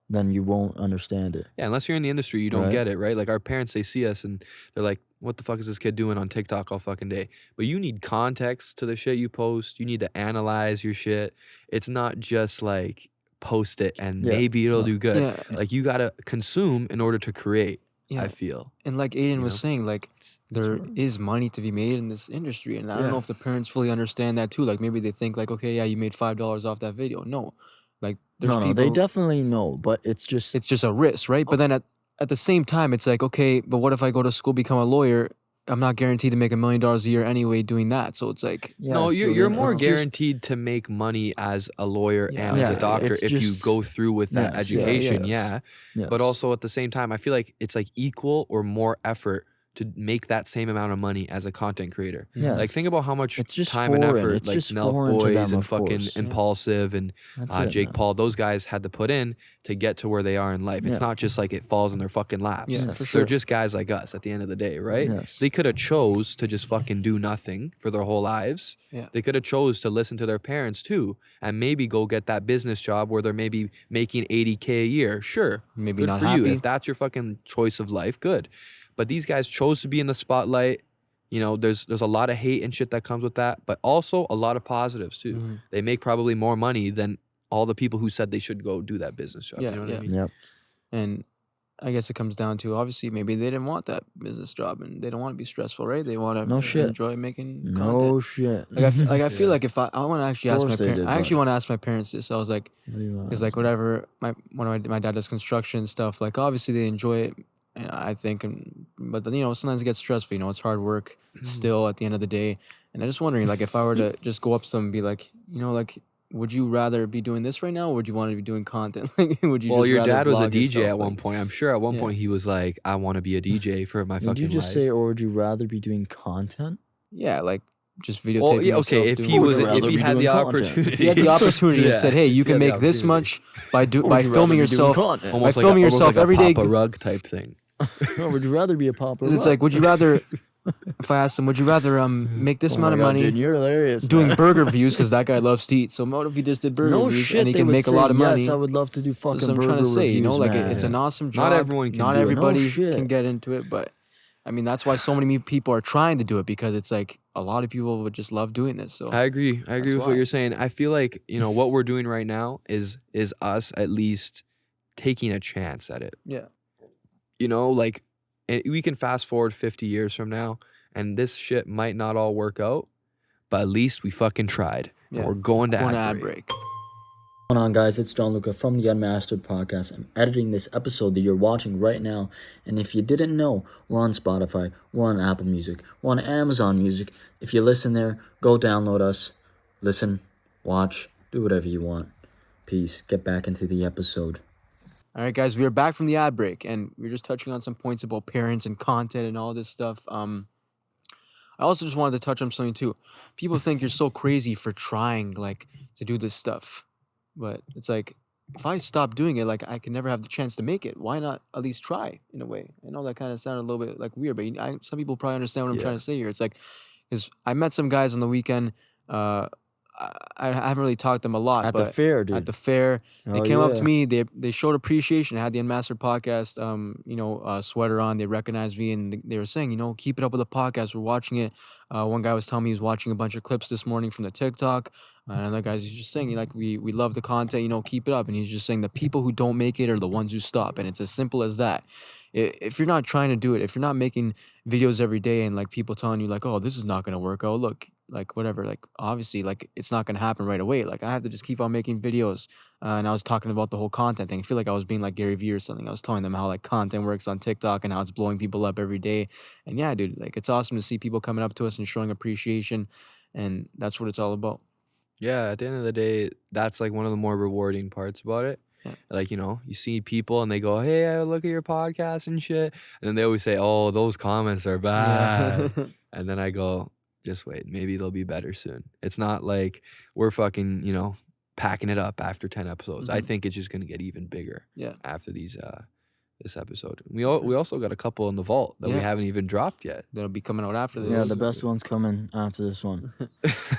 Speaker 1: then you won't understand it.
Speaker 3: Yeah, unless you're in the industry, you don't
Speaker 1: Right.
Speaker 3: get it, right? Like our parents, they see us and they're like, what the fuck is this kid doing on TikTok all fucking day? But you need context to the shit you post. You need to analyze your shit. It's not just like post it and
Speaker 1: Yeah.
Speaker 3: maybe it'll
Speaker 1: No.
Speaker 3: do good.
Speaker 2: Yeah.
Speaker 3: Like you gotta consume in order to create,
Speaker 2: Yeah.
Speaker 3: I feel.
Speaker 2: And like Aiden
Speaker 3: You
Speaker 2: was
Speaker 3: know?
Speaker 2: saying, like there
Speaker 1: right.
Speaker 2: is money to be made in this industry, and I don't
Speaker 3: Yeah.
Speaker 2: know if the parents fully understand that too. Like maybe they think like, okay, yeah, you made $5 off that video. No, like there's
Speaker 1: No,
Speaker 2: people.
Speaker 1: they definitely know, but it's just
Speaker 2: It's just a risk, right? But then at the same time, it's like, okay, but what if I go to school, become a lawyer? I'm not guaranteed to make $1 million a year anyway doing that. So it's like,
Speaker 1: yeah,
Speaker 3: No,
Speaker 1: it's true.
Speaker 3: you're
Speaker 1: And
Speaker 3: more
Speaker 1: it's just-
Speaker 3: guaranteed to make money as a lawyer
Speaker 2: Yeah.
Speaker 3: and as
Speaker 1: Yeah,
Speaker 3: a doctor
Speaker 1: it's
Speaker 3: if you
Speaker 1: just-
Speaker 3: go through with that
Speaker 1: Yes, yeah,
Speaker 3: education,
Speaker 1: yes.
Speaker 3: yeah. But also at the same time, I feel like it's like equal or more effort to make that same amount of money as a content creator.
Speaker 1: Yes.
Speaker 3: Like think about how much
Speaker 1: It's just
Speaker 3: time and
Speaker 1: foreign.
Speaker 3: effort
Speaker 1: It's
Speaker 3: like
Speaker 1: just
Speaker 3: Nelk
Speaker 1: foreign to
Speaker 3: Boys
Speaker 1: them,
Speaker 3: and
Speaker 1: of
Speaker 3: fucking
Speaker 1: course.
Speaker 2: Yeah.
Speaker 3: Impulsive and
Speaker 1: That's it,
Speaker 3: Jake
Speaker 1: man.
Speaker 3: Paul, those guys had to put in to get to where they are in life. It's
Speaker 1: Yeah.
Speaker 3: not just like it falls in their fucking laps.
Speaker 2: Yeah,
Speaker 1: Yes.
Speaker 2: for sure.
Speaker 3: They're just guys like us at the end of the day, right?
Speaker 1: Yes.
Speaker 3: They could have chose to just fucking do nothing for their whole lives.
Speaker 2: Yeah.
Speaker 3: They could have chose to listen to their parents too and maybe go get that business job where they're maybe making 80K a year. Sure.
Speaker 2: Maybe
Speaker 3: Good
Speaker 2: not
Speaker 3: for you.
Speaker 2: happy.
Speaker 3: If that's your fucking choice of life, good. But these guys chose to be in the spotlight. There's a lot of hate and shit that comes with that, but also a lot of positives too.
Speaker 2: Mhm.
Speaker 3: They make probably more money than all the people who said they should go do that business job.
Speaker 2: Yeah,
Speaker 3: You know what
Speaker 2: yeah.
Speaker 3: I mean?
Speaker 1: Yep.
Speaker 2: And I guess it comes down to obviously maybe they didn't want that business job and they don't want to be stressful, right? They want to
Speaker 1: No shit.
Speaker 2: enjoy making
Speaker 1: No
Speaker 2: content.
Speaker 1: shit.
Speaker 2: Like I feel
Speaker 3: Yeah.
Speaker 2: like if I want to actually
Speaker 1: Of
Speaker 2: ask my
Speaker 1: course they
Speaker 2: parents,
Speaker 1: did,
Speaker 2: I actually
Speaker 1: but-
Speaker 2: want to ask my parents this. I was like,
Speaker 1: What do you want?
Speaker 2: because like whatever my dad does construction stuff, like obviously they enjoy it, and I think, but then sometimes it gets stressful. It's hard work still at the end of the day, and I'm just wondering like if I were to just go up to them and be like, like, would you rather be doing this right now, or would you want to be doing content? Like, would you?
Speaker 3: Well,
Speaker 2: just
Speaker 3: your
Speaker 2: rather
Speaker 3: dad was a
Speaker 2: vlog
Speaker 3: DJ
Speaker 2: yourself?
Speaker 3: at one
Speaker 2: Like,
Speaker 3: point. I'm sure at one
Speaker 2: Yeah.
Speaker 3: point he was like, I want to be a DJ for my
Speaker 1: Did
Speaker 3: fucking
Speaker 1: you just
Speaker 3: life.
Speaker 1: say, or would you rather be doing content?
Speaker 2: Yeah, like just videotaping
Speaker 3: Well, yeah,
Speaker 2: himself
Speaker 3: okay. If
Speaker 2: doing
Speaker 3: he was,
Speaker 2: whatever.
Speaker 1: rather
Speaker 3: if he
Speaker 1: be
Speaker 3: had the
Speaker 1: doing content.
Speaker 3: opportunity,
Speaker 2: If you had the opportunity and
Speaker 3: Yeah,
Speaker 2: said, "Hey,
Speaker 3: if
Speaker 2: you
Speaker 3: he
Speaker 2: can
Speaker 3: had the
Speaker 2: make this
Speaker 3: opportunity.
Speaker 2: much by
Speaker 1: Or would you
Speaker 2: filming
Speaker 1: rather be doing
Speaker 2: yourself."
Speaker 1: content?
Speaker 3: almost
Speaker 2: by
Speaker 3: like
Speaker 2: filming
Speaker 3: almost
Speaker 2: yourself
Speaker 3: like
Speaker 2: every
Speaker 3: a
Speaker 2: day,
Speaker 3: Papa Rug type thing.
Speaker 1: No, would you rather be a Papa?
Speaker 2: It's like, would you rather? If I asked him, would you rather make this
Speaker 1: oh
Speaker 2: amount
Speaker 1: my
Speaker 2: of
Speaker 1: God,
Speaker 2: money
Speaker 1: Jin, you're hilarious.
Speaker 2: doing
Speaker 1: man.
Speaker 2: burger views because that guy loves to eat? So what if he just did burger
Speaker 1: No
Speaker 2: reviews
Speaker 1: shit,
Speaker 2: and he
Speaker 1: they
Speaker 2: can
Speaker 1: would
Speaker 2: make a
Speaker 1: say,
Speaker 2: lot of money?
Speaker 1: yes, I would love to do
Speaker 2: That's
Speaker 1: fucking
Speaker 2: what I'm
Speaker 1: burger
Speaker 2: trying to say.
Speaker 1: reviews,
Speaker 2: You know, like
Speaker 1: man.
Speaker 2: it's an awesome job.
Speaker 3: Not everyone can
Speaker 2: Not
Speaker 3: do it. No
Speaker 2: everybody
Speaker 1: shit.
Speaker 2: can get into it, but I mean that's why so many people are trying to do it because it's like a lot of people would just love doing this. So
Speaker 3: I agree. I agree
Speaker 2: That's
Speaker 3: with
Speaker 2: why.
Speaker 3: what you're saying. I feel like what we're doing right now is us at least taking a chance at it.
Speaker 2: yeah,
Speaker 3: Like we can fast forward 50 years from now, and this shit might not all work out, but at least we fucking tried.
Speaker 2: Yeah.
Speaker 3: And we're going to
Speaker 2: going to
Speaker 3: ad
Speaker 2: ad
Speaker 3: break.
Speaker 2: break.
Speaker 1: What's going on, guys? It's Gianluca from the Unmastered podcast. I'm editing this episode that you're watching right now. And if you didn't know, we're on Spotify, we're on Apple Music, we're on Amazon Music. If you listen there, go download us, listen, watch, do whatever you want. Peace. Get back into the episode.
Speaker 2: All right, guys, we are back from the ad break, and we are just touching on some points about parents and content and all this stuff. I also just wanted to touch on something too. People think you're so crazy for trying like to do this stuff, but it's like if I stop doing it, like I can never have the chance to make it. Why not at least try in a way? I know that kind of sounded a little bit like weird, but some people probably understand what I'm trying to say here. It's like, because I met some guys on the weekend. I haven't really talked to them a lot,
Speaker 1: At
Speaker 2: but
Speaker 1: the fair, dude.
Speaker 2: at the fair, they
Speaker 1: Oh,
Speaker 2: came up
Speaker 1: yeah.
Speaker 2: to me. They showed appreciation. I had the Unmastered podcast, sweater on. They recognized me and they were saying, keep it up with the podcast. We're watching it. One guy was telling me he was watching a bunch of clips this morning from the TikTok. Another guy's just saying, like, we love the content. Keep it up. And he's just saying the people who don't make it are the ones who stop. And it's as simple as that. If you're not trying to do it, if you're not making videos every day and like people telling you like, oh, this is not gonna work. Oh, look. Like whatever, like obviously, like it's not gonna happen right away. Like I have to just keep on making videos. And I was talking about the whole content thing. I feel like I was being like Gary Vee or something. I was telling them how like content works on TikTok and how it's blowing people up every day. And yeah, dude, like it's awesome to see people coming up to us and showing appreciation. And that's what it's all about.
Speaker 3: Yeah, at the end of the day, that's like one of the more rewarding parts about it.
Speaker 2: Yeah.
Speaker 3: Like, you see people and they go, hey, I look at your podcast and shit. And then they always say, oh, those comments are bad.
Speaker 2: Yeah.
Speaker 3: And then I go, just wait, maybe they'll be better soon. It's not like we're fucking, packing it up after 10 episodes. I think it's just going to get even bigger after this episode. We also got a couple in the vault that we haven't even dropped yet.
Speaker 2: That'll be coming out after this.
Speaker 1: Yeah, the best one's coming after this one. I'm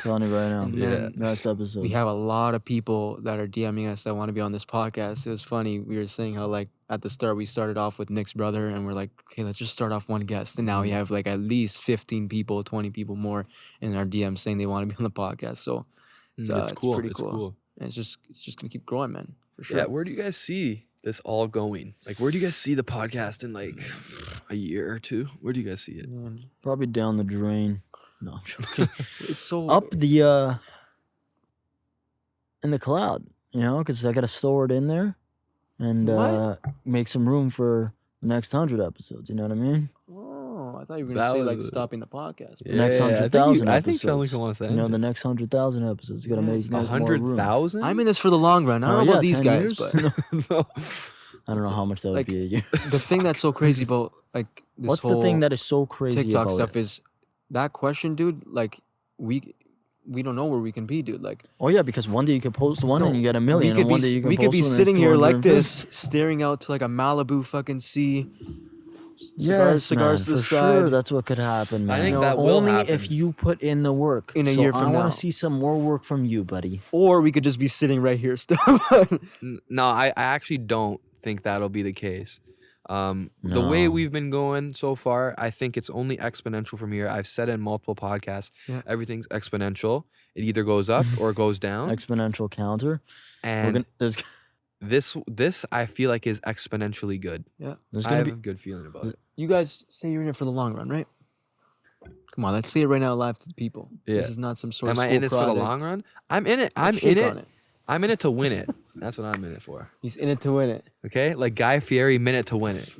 Speaker 1: telling you right now.
Speaker 2: And then
Speaker 1: Best episode.
Speaker 2: we have a lot of people that are DMing us that want to be on this podcast. It was funny. We were saying how like at the start we started off with Nick's brother and we're like, okay, let's just start off one guest. And now we have like at least 15 people, 20 people more in our DMs saying they want to be on the podcast. So it's
Speaker 3: cool.
Speaker 2: pretty
Speaker 3: It's
Speaker 2: cool.
Speaker 3: cool.
Speaker 2: And it's just gonna keep growing, man. For sure.
Speaker 3: Yeah, where do you guys see this all going? Like, where do you guys see the podcast in like a year or two? Where do you guys see it?
Speaker 1: Probably down the drain. No, I'm joking.
Speaker 2: It's so
Speaker 1: Up the in the cloud, because I gotta store it in there and
Speaker 2: What?
Speaker 1: make some room for the next 100 episodes. You know what I mean?
Speaker 2: Oh, I thought you were
Speaker 3: That
Speaker 2: gonna say like
Speaker 3: was-
Speaker 2: stopping the podcast.
Speaker 1: The next
Speaker 3: Yeah,
Speaker 1: 100,000
Speaker 3: I think
Speaker 1: episodes.
Speaker 3: Gianluca wants that.
Speaker 1: The next 100,000 episodes. You gotta
Speaker 2: Yeah,
Speaker 1: make
Speaker 2: it's
Speaker 1: more room.
Speaker 3: 100,000?
Speaker 2: I'm in this for the long run. I don't know about these
Speaker 1: 10
Speaker 2: guys,
Speaker 1: years?
Speaker 2: but
Speaker 3: No.
Speaker 1: I don't know how much that would
Speaker 2: like,
Speaker 1: be a year.
Speaker 2: the thing that's so crazy about like this
Speaker 1: What's
Speaker 2: whole
Speaker 1: the thing that is so crazy
Speaker 2: TikTok
Speaker 1: about
Speaker 2: stuff
Speaker 1: it?
Speaker 2: is that question, dude. Like we don't know where we can be, dude. Like
Speaker 1: Oh yeah, because one day you could post one
Speaker 2: no,
Speaker 1: and you get a million, and one day you can
Speaker 2: we could
Speaker 1: post
Speaker 2: be
Speaker 1: one and it's
Speaker 2: sitting here like
Speaker 1: 250.
Speaker 2: this, staring out to like a Malibu fucking sea.
Speaker 1: Yes,
Speaker 2: cigars
Speaker 1: man,
Speaker 2: to the
Speaker 1: for
Speaker 2: side.
Speaker 1: sure. That's what could happen, man.
Speaker 3: I think
Speaker 2: know,
Speaker 3: that will
Speaker 1: only
Speaker 3: happen.
Speaker 1: if you put in the work.
Speaker 2: In a
Speaker 1: So
Speaker 2: year from
Speaker 1: I
Speaker 2: now.
Speaker 1: want to see some more work from you, buddy.
Speaker 2: Or we could just be sitting right here still.
Speaker 3: No, I actually don't think that'll be the case. The way
Speaker 1: No.
Speaker 3: we've been going so far, I think it's only exponential from here. I've said it in multiple podcasts.
Speaker 2: Yeah.
Speaker 3: Everything's exponential. It either goes up or it goes down.
Speaker 1: Exponential counter.
Speaker 3: And
Speaker 1: There's
Speaker 3: this I feel like is exponentially good.
Speaker 1: there's
Speaker 3: I
Speaker 1: gonna
Speaker 3: have
Speaker 1: be
Speaker 3: a good feeling about it.
Speaker 2: You guys say you're in it for the long run, right? Come on, let's say it right now live to the people.
Speaker 3: Yeah.
Speaker 2: This is not some sort
Speaker 3: Am
Speaker 2: of
Speaker 3: I in this for the long run? I'm in it. I'm in it. I'm in it to win it. That's what I'm in it for.
Speaker 2: He's in it to win it.
Speaker 3: Okay? Like Guy Fieri, minute to win it.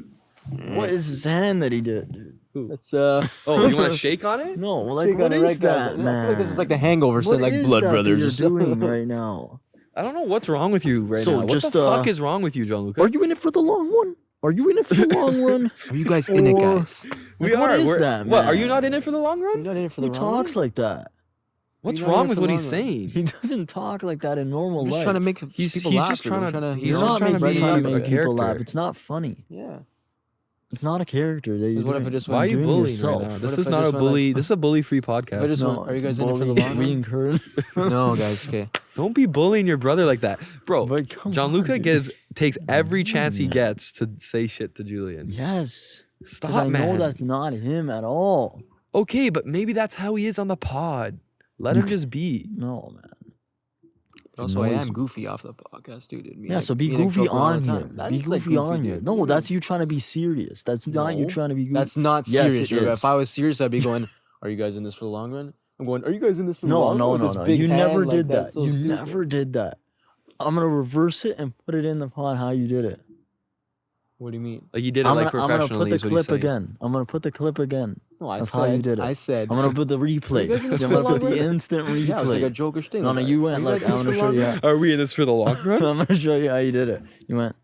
Speaker 1: what is his hand that he did, dude?
Speaker 2: Let's
Speaker 3: Oh, you want to shake on it?
Speaker 1: No,
Speaker 2: let's
Speaker 1: like
Speaker 2: check
Speaker 1: what
Speaker 2: on it
Speaker 1: is
Speaker 2: right, guys.
Speaker 1: that,
Speaker 2: I feel
Speaker 1: man?
Speaker 2: like this is like the Hangover,
Speaker 1: What
Speaker 2: saying like
Speaker 1: is
Speaker 2: Blood
Speaker 1: that
Speaker 2: Brothers
Speaker 1: that
Speaker 2: or
Speaker 1: you're
Speaker 2: something.
Speaker 1: doing right now?
Speaker 3: I don't know what's wrong with you right
Speaker 1: So
Speaker 3: now.
Speaker 1: just,
Speaker 3: what the fuck is wrong with you, Gianluca?
Speaker 1: Are you in it for the long one? Are you in it for the long run?
Speaker 2: Are you guys in it,
Speaker 1: Or-
Speaker 2: guys?
Speaker 3: We
Speaker 1: Like, what
Speaker 3: are.
Speaker 1: is
Speaker 3: We're-
Speaker 1: that,
Speaker 3: What? Are you
Speaker 1: man?
Speaker 3: not in it for the long
Speaker 2: You're
Speaker 3: run?
Speaker 2: not in it for
Speaker 1: Who
Speaker 2: the long
Speaker 1: talks
Speaker 2: run?
Speaker 1: like that?
Speaker 3: What's
Speaker 2: You're not in
Speaker 3: wrong
Speaker 2: it
Speaker 3: with
Speaker 2: for
Speaker 3: what
Speaker 2: the
Speaker 3: he's
Speaker 2: long run.
Speaker 3: saying?
Speaker 1: He doesn't talk like that in normal
Speaker 2: I'm just
Speaker 1: life.
Speaker 2: trying to make
Speaker 3: He's
Speaker 2: people
Speaker 3: just
Speaker 2: laugh.
Speaker 3: trying to-
Speaker 2: He's
Speaker 3: he's
Speaker 1: You're
Speaker 3: just
Speaker 1: not
Speaker 3: trying to
Speaker 1: making
Speaker 3: be
Speaker 1: trying to
Speaker 3: a
Speaker 1: make people laugh.
Speaker 3: character.
Speaker 1: It's not funny.
Speaker 2: Yeah.
Speaker 1: It's not a character that you're
Speaker 2: What if
Speaker 1: doing.
Speaker 2: it just
Speaker 3: Why are
Speaker 2: went
Speaker 3: you
Speaker 1: doing
Speaker 3: bullying
Speaker 1: yourself.
Speaker 3: right now?
Speaker 2: What
Speaker 3: This
Speaker 2: if
Speaker 3: is
Speaker 2: I
Speaker 3: not a
Speaker 2: just went like-
Speaker 3: bully. This is a bully-free
Speaker 2: If I
Speaker 3: podcast.
Speaker 2: just
Speaker 1: No,
Speaker 2: went, are you
Speaker 1: it's
Speaker 2: guys in it for the
Speaker 1: bullying.
Speaker 2: long
Speaker 1: We
Speaker 2: run?
Speaker 1: encourage.
Speaker 2: No, guys. Okay.
Speaker 3: Don't be bullying your brother like that, bro.
Speaker 1: But come
Speaker 3: Gianluca
Speaker 1: on, dude.
Speaker 3: takes every chance he
Speaker 1: Man.
Speaker 3: gets to say shit to Julian.
Speaker 1: Yes.
Speaker 3: Stop,
Speaker 1: Because I
Speaker 3: man.
Speaker 1: know that's not him at all.
Speaker 3: Okay, but maybe that's how he is on the pod. Let him just be.
Speaker 1: No, man.
Speaker 2: Also, I
Speaker 1: Noise.
Speaker 2: am goofy off the podcast, dude. Me
Speaker 1: Yeah,
Speaker 2: and-
Speaker 1: so be
Speaker 2: me and
Speaker 1: goofy
Speaker 2: Coco all the
Speaker 1: on here.
Speaker 2: time. That
Speaker 1: Be
Speaker 2: is, like,
Speaker 1: goofy on here.
Speaker 2: dude.
Speaker 1: No, that's you trying to be serious. That's not you
Speaker 2: No,
Speaker 1: trying to be goofy.
Speaker 2: That's not
Speaker 1: Yes,
Speaker 2: serious.
Speaker 1: it
Speaker 2: Yoga.
Speaker 1: is.
Speaker 2: If I was serious, I'd be going, "Are you guys in this for the long run?" I'm going, "Are you guys in this for the
Speaker 1: No,
Speaker 2: long
Speaker 1: no,
Speaker 2: run?"
Speaker 1: no,
Speaker 2: With this
Speaker 1: no.
Speaker 2: big
Speaker 1: You
Speaker 2: hand,
Speaker 1: never
Speaker 2: like,
Speaker 1: did
Speaker 2: that's
Speaker 1: that.
Speaker 2: so
Speaker 1: You
Speaker 2: stupid.
Speaker 1: never did that. I'm gonna reverse it and put it in the pod how you did it.
Speaker 2: What do you mean?
Speaker 3: Like he did it
Speaker 1: I'm
Speaker 3: like
Speaker 1: gonna put
Speaker 3: professionally.
Speaker 1: the
Speaker 3: is what he's
Speaker 1: clip
Speaker 3: saying.
Speaker 1: again. I'm gonna put the clip again.
Speaker 2: No, I
Speaker 1: Of
Speaker 2: said.
Speaker 1: how you did it.
Speaker 2: I said.
Speaker 1: I'm gonna put the replay.
Speaker 2: guys in this
Speaker 1: I'm
Speaker 2: for
Speaker 1: gonna
Speaker 2: the
Speaker 1: put
Speaker 2: long
Speaker 1: the
Speaker 2: run?
Speaker 1: instant replay.
Speaker 2: Yeah, it was like a jokish thing.
Speaker 1: No, no,
Speaker 2: like,
Speaker 1: you
Speaker 2: "Are
Speaker 1: went
Speaker 2: you
Speaker 1: like,
Speaker 2: guys in
Speaker 1: I'm
Speaker 2: this
Speaker 1: gonna
Speaker 2: for
Speaker 1: show
Speaker 2: the
Speaker 1: you.
Speaker 2: long
Speaker 1: How,
Speaker 3: Are we in this for the long run?
Speaker 1: I'm gonna show you how you did it. You went.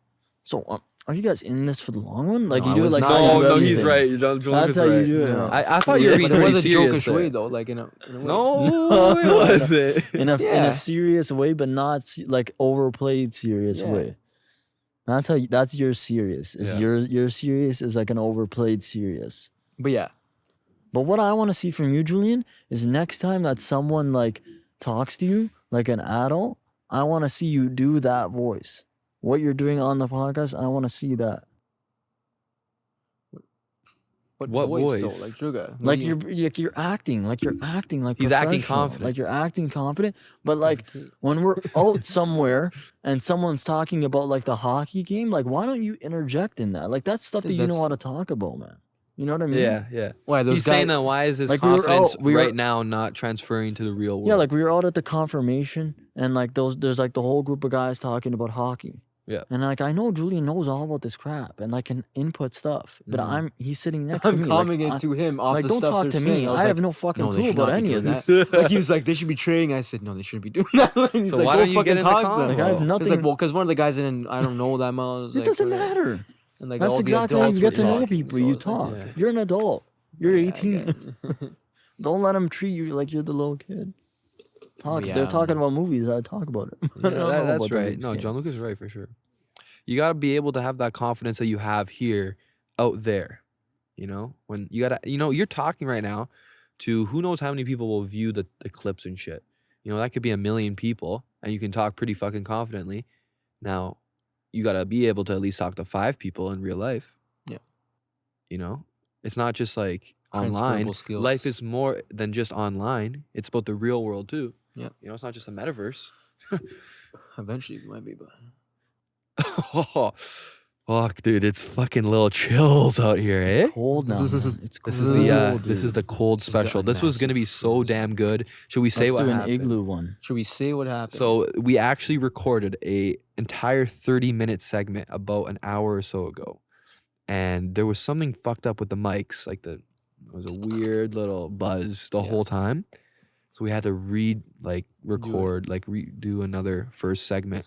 Speaker 1: So, are you guys in this for the long run? Like
Speaker 2: No,
Speaker 1: you
Speaker 2: I
Speaker 1: do it
Speaker 2: was
Speaker 1: like
Speaker 2: not.
Speaker 1: how
Speaker 3: Oh
Speaker 1: you do
Speaker 3: no, he's
Speaker 1: everything.
Speaker 3: right.
Speaker 1: That's
Speaker 3: Gianluca's
Speaker 1: how you
Speaker 3: right.
Speaker 1: do it.
Speaker 2: No.
Speaker 1: man.
Speaker 3: I thought you were being
Speaker 2: But it
Speaker 3: pretty
Speaker 2: was a
Speaker 3: serious
Speaker 2: jokish way
Speaker 3: there.
Speaker 2: though, like in a way.
Speaker 3: No, it wasn't.
Speaker 1: in a
Speaker 2: Yeah.
Speaker 1: serious way, but not like overplayed serious
Speaker 2: Yeah.
Speaker 1: way. That's how. That's your serious. Is
Speaker 3: Yeah.
Speaker 1: your serious is like an overplayed serious.
Speaker 2: But yeah,
Speaker 1: But what I want to see from you, Julian, is next time that someone like talks to you like an adult, I want to see you do that voice. What you're doing on the podcast, I want to see that.
Speaker 2: but
Speaker 3: What
Speaker 2: voice
Speaker 3: voice?
Speaker 2: though, like Juga.
Speaker 1: Like you're acting like
Speaker 3: He's acting
Speaker 1: professional,
Speaker 3: confident.
Speaker 1: like you're acting confident. But like when we're out somewhere and someone's talking about like the hockey game, like why don't you interject in that? Like that's stuff that you know
Speaker 2: That's-
Speaker 1: how to talk about, man. You know what I mean?
Speaker 3: Yeah, yeah.
Speaker 2: Why those
Speaker 3: He's
Speaker 2: guys?
Speaker 3: saying that why is his
Speaker 1: Like, we were
Speaker 3: confidence
Speaker 1: out- we were-
Speaker 3: right now not transferring to the real world?
Speaker 1: Yeah, like we were out at the confirmation and like there's like the whole group of guys talking about hockey.
Speaker 3: Yeah.
Speaker 1: And like I know Julian knows all about this crap and like can input stuff, but he's sitting next to
Speaker 2: I'm
Speaker 1: me.
Speaker 2: commenting
Speaker 1: like,
Speaker 2: to him off
Speaker 1: like
Speaker 2: the
Speaker 1: don't
Speaker 2: stuff
Speaker 1: talk
Speaker 2: they're
Speaker 1: to
Speaker 2: saying.
Speaker 1: me.
Speaker 2: was
Speaker 1: I
Speaker 2: like,
Speaker 1: have no fucking
Speaker 2: no, they
Speaker 1: clue
Speaker 2: should
Speaker 1: about
Speaker 2: not be
Speaker 1: any of
Speaker 2: doing
Speaker 1: this.
Speaker 2: that. Like he was like, they should be trading. I said, no, they shouldn't be doing that. Like, he's
Speaker 3: So
Speaker 2: like,
Speaker 3: why
Speaker 2: go
Speaker 3: don't you
Speaker 2: fucking
Speaker 3: get in the
Speaker 2: talk to them.
Speaker 3: convo?
Speaker 1: Like I have
Speaker 3: He's
Speaker 1: nothing.
Speaker 2: It's like, well, because one of the guys didn't, I don't know that much.
Speaker 1: It doesn't matter.
Speaker 2: And like
Speaker 1: That's
Speaker 2: all
Speaker 1: exactly
Speaker 2: the
Speaker 1: how you
Speaker 2: adults
Speaker 1: get
Speaker 2: were
Speaker 1: to know
Speaker 2: talking,
Speaker 1: people.
Speaker 2: so
Speaker 1: You
Speaker 2: it's like,
Speaker 1: talk.
Speaker 3: yeah.
Speaker 1: You're an adult. You're
Speaker 2: yeah, I
Speaker 1: 18.
Speaker 2: get it.
Speaker 1: Don't let them treat you like you're the little kid. Talk. If
Speaker 2: Yeah.
Speaker 1: they're talking about movies, I talk about it. I
Speaker 3: Yeah,
Speaker 1: don't know
Speaker 3: that's
Speaker 1: about the
Speaker 3: right.
Speaker 1: Leafs
Speaker 3: No,
Speaker 1: game.
Speaker 3: Gianluca's right for sure. You gotta be able to have that confidence that you have here, out there. You know, when you gotta, you're talking right now to who knows how many people will view the clips and shit. You know, that could be 1 million people, and you can talk pretty fucking confidently. Now, you gotta be able to at least talk to 5 people in real life.
Speaker 2: Yeah.
Speaker 3: You know, it's not just like online.
Speaker 2: Transferable skills.
Speaker 3: Life is more than just online. It's about the real world too.
Speaker 2: Yeah.
Speaker 3: You know, it's not just a metaverse.
Speaker 2: Eventually, it might be, but
Speaker 3: Oh, fuck, dude, it's fucking little chills out here, eh?
Speaker 1: Cold now. Man. It's cold.
Speaker 3: This is the
Speaker 1: dude.
Speaker 3: cold
Speaker 2: This is the
Speaker 3: special. This was gonna be so
Speaker 2: Unmastered
Speaker 3: damn good. Should we say
Speaker 1: Let's
Speaker 3: what
Speaker 1: do an
Speaker 3: happened?
Speaker 1: igloo one.
Speaker 2: should we say what happened?
Speaker 3: So we actually recorded a entire 30-minute segment about an hour or so ago, and there was something fucked up with the mics. Like it was a weird little buzz the whole time. So we had to record, redo another first segment.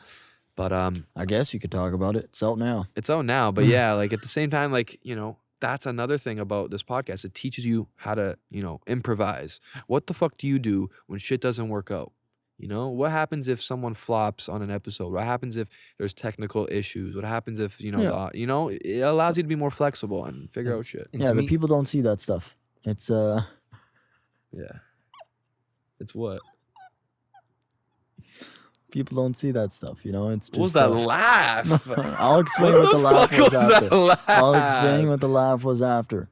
Speaker 3: But
Speaker 1: I guess you could talk about it. It's out now.
Speaker 3: it's out now. But yeah, like at the same time, that's another thing about this podcast. It teaches you how to, improvise. What the fuck do you do when shit doesn't work out? You know, what happens if someone flops on an episode? What happens if there's technical issues? What happens if, it allows you to be more flexible and figure out shit.
Speaker 2: And
Speaker 1: Yeah,
Speaker 2: to
Speaker 1: but
Speaker 2: me-
Speaker 1: people don't see that stuff. It's
Speaker 3: Yeah. It's what?
Speaker 1: people don't see that stuff. It's just.
Speaker 3: What was that laugh?
Speaker 1: I'll explain what the laugh
Speaker 3: fuck
Speaker 1: was after.
Speaker 3: laugh?
Speaker 1: I'll explain what the laugh was after.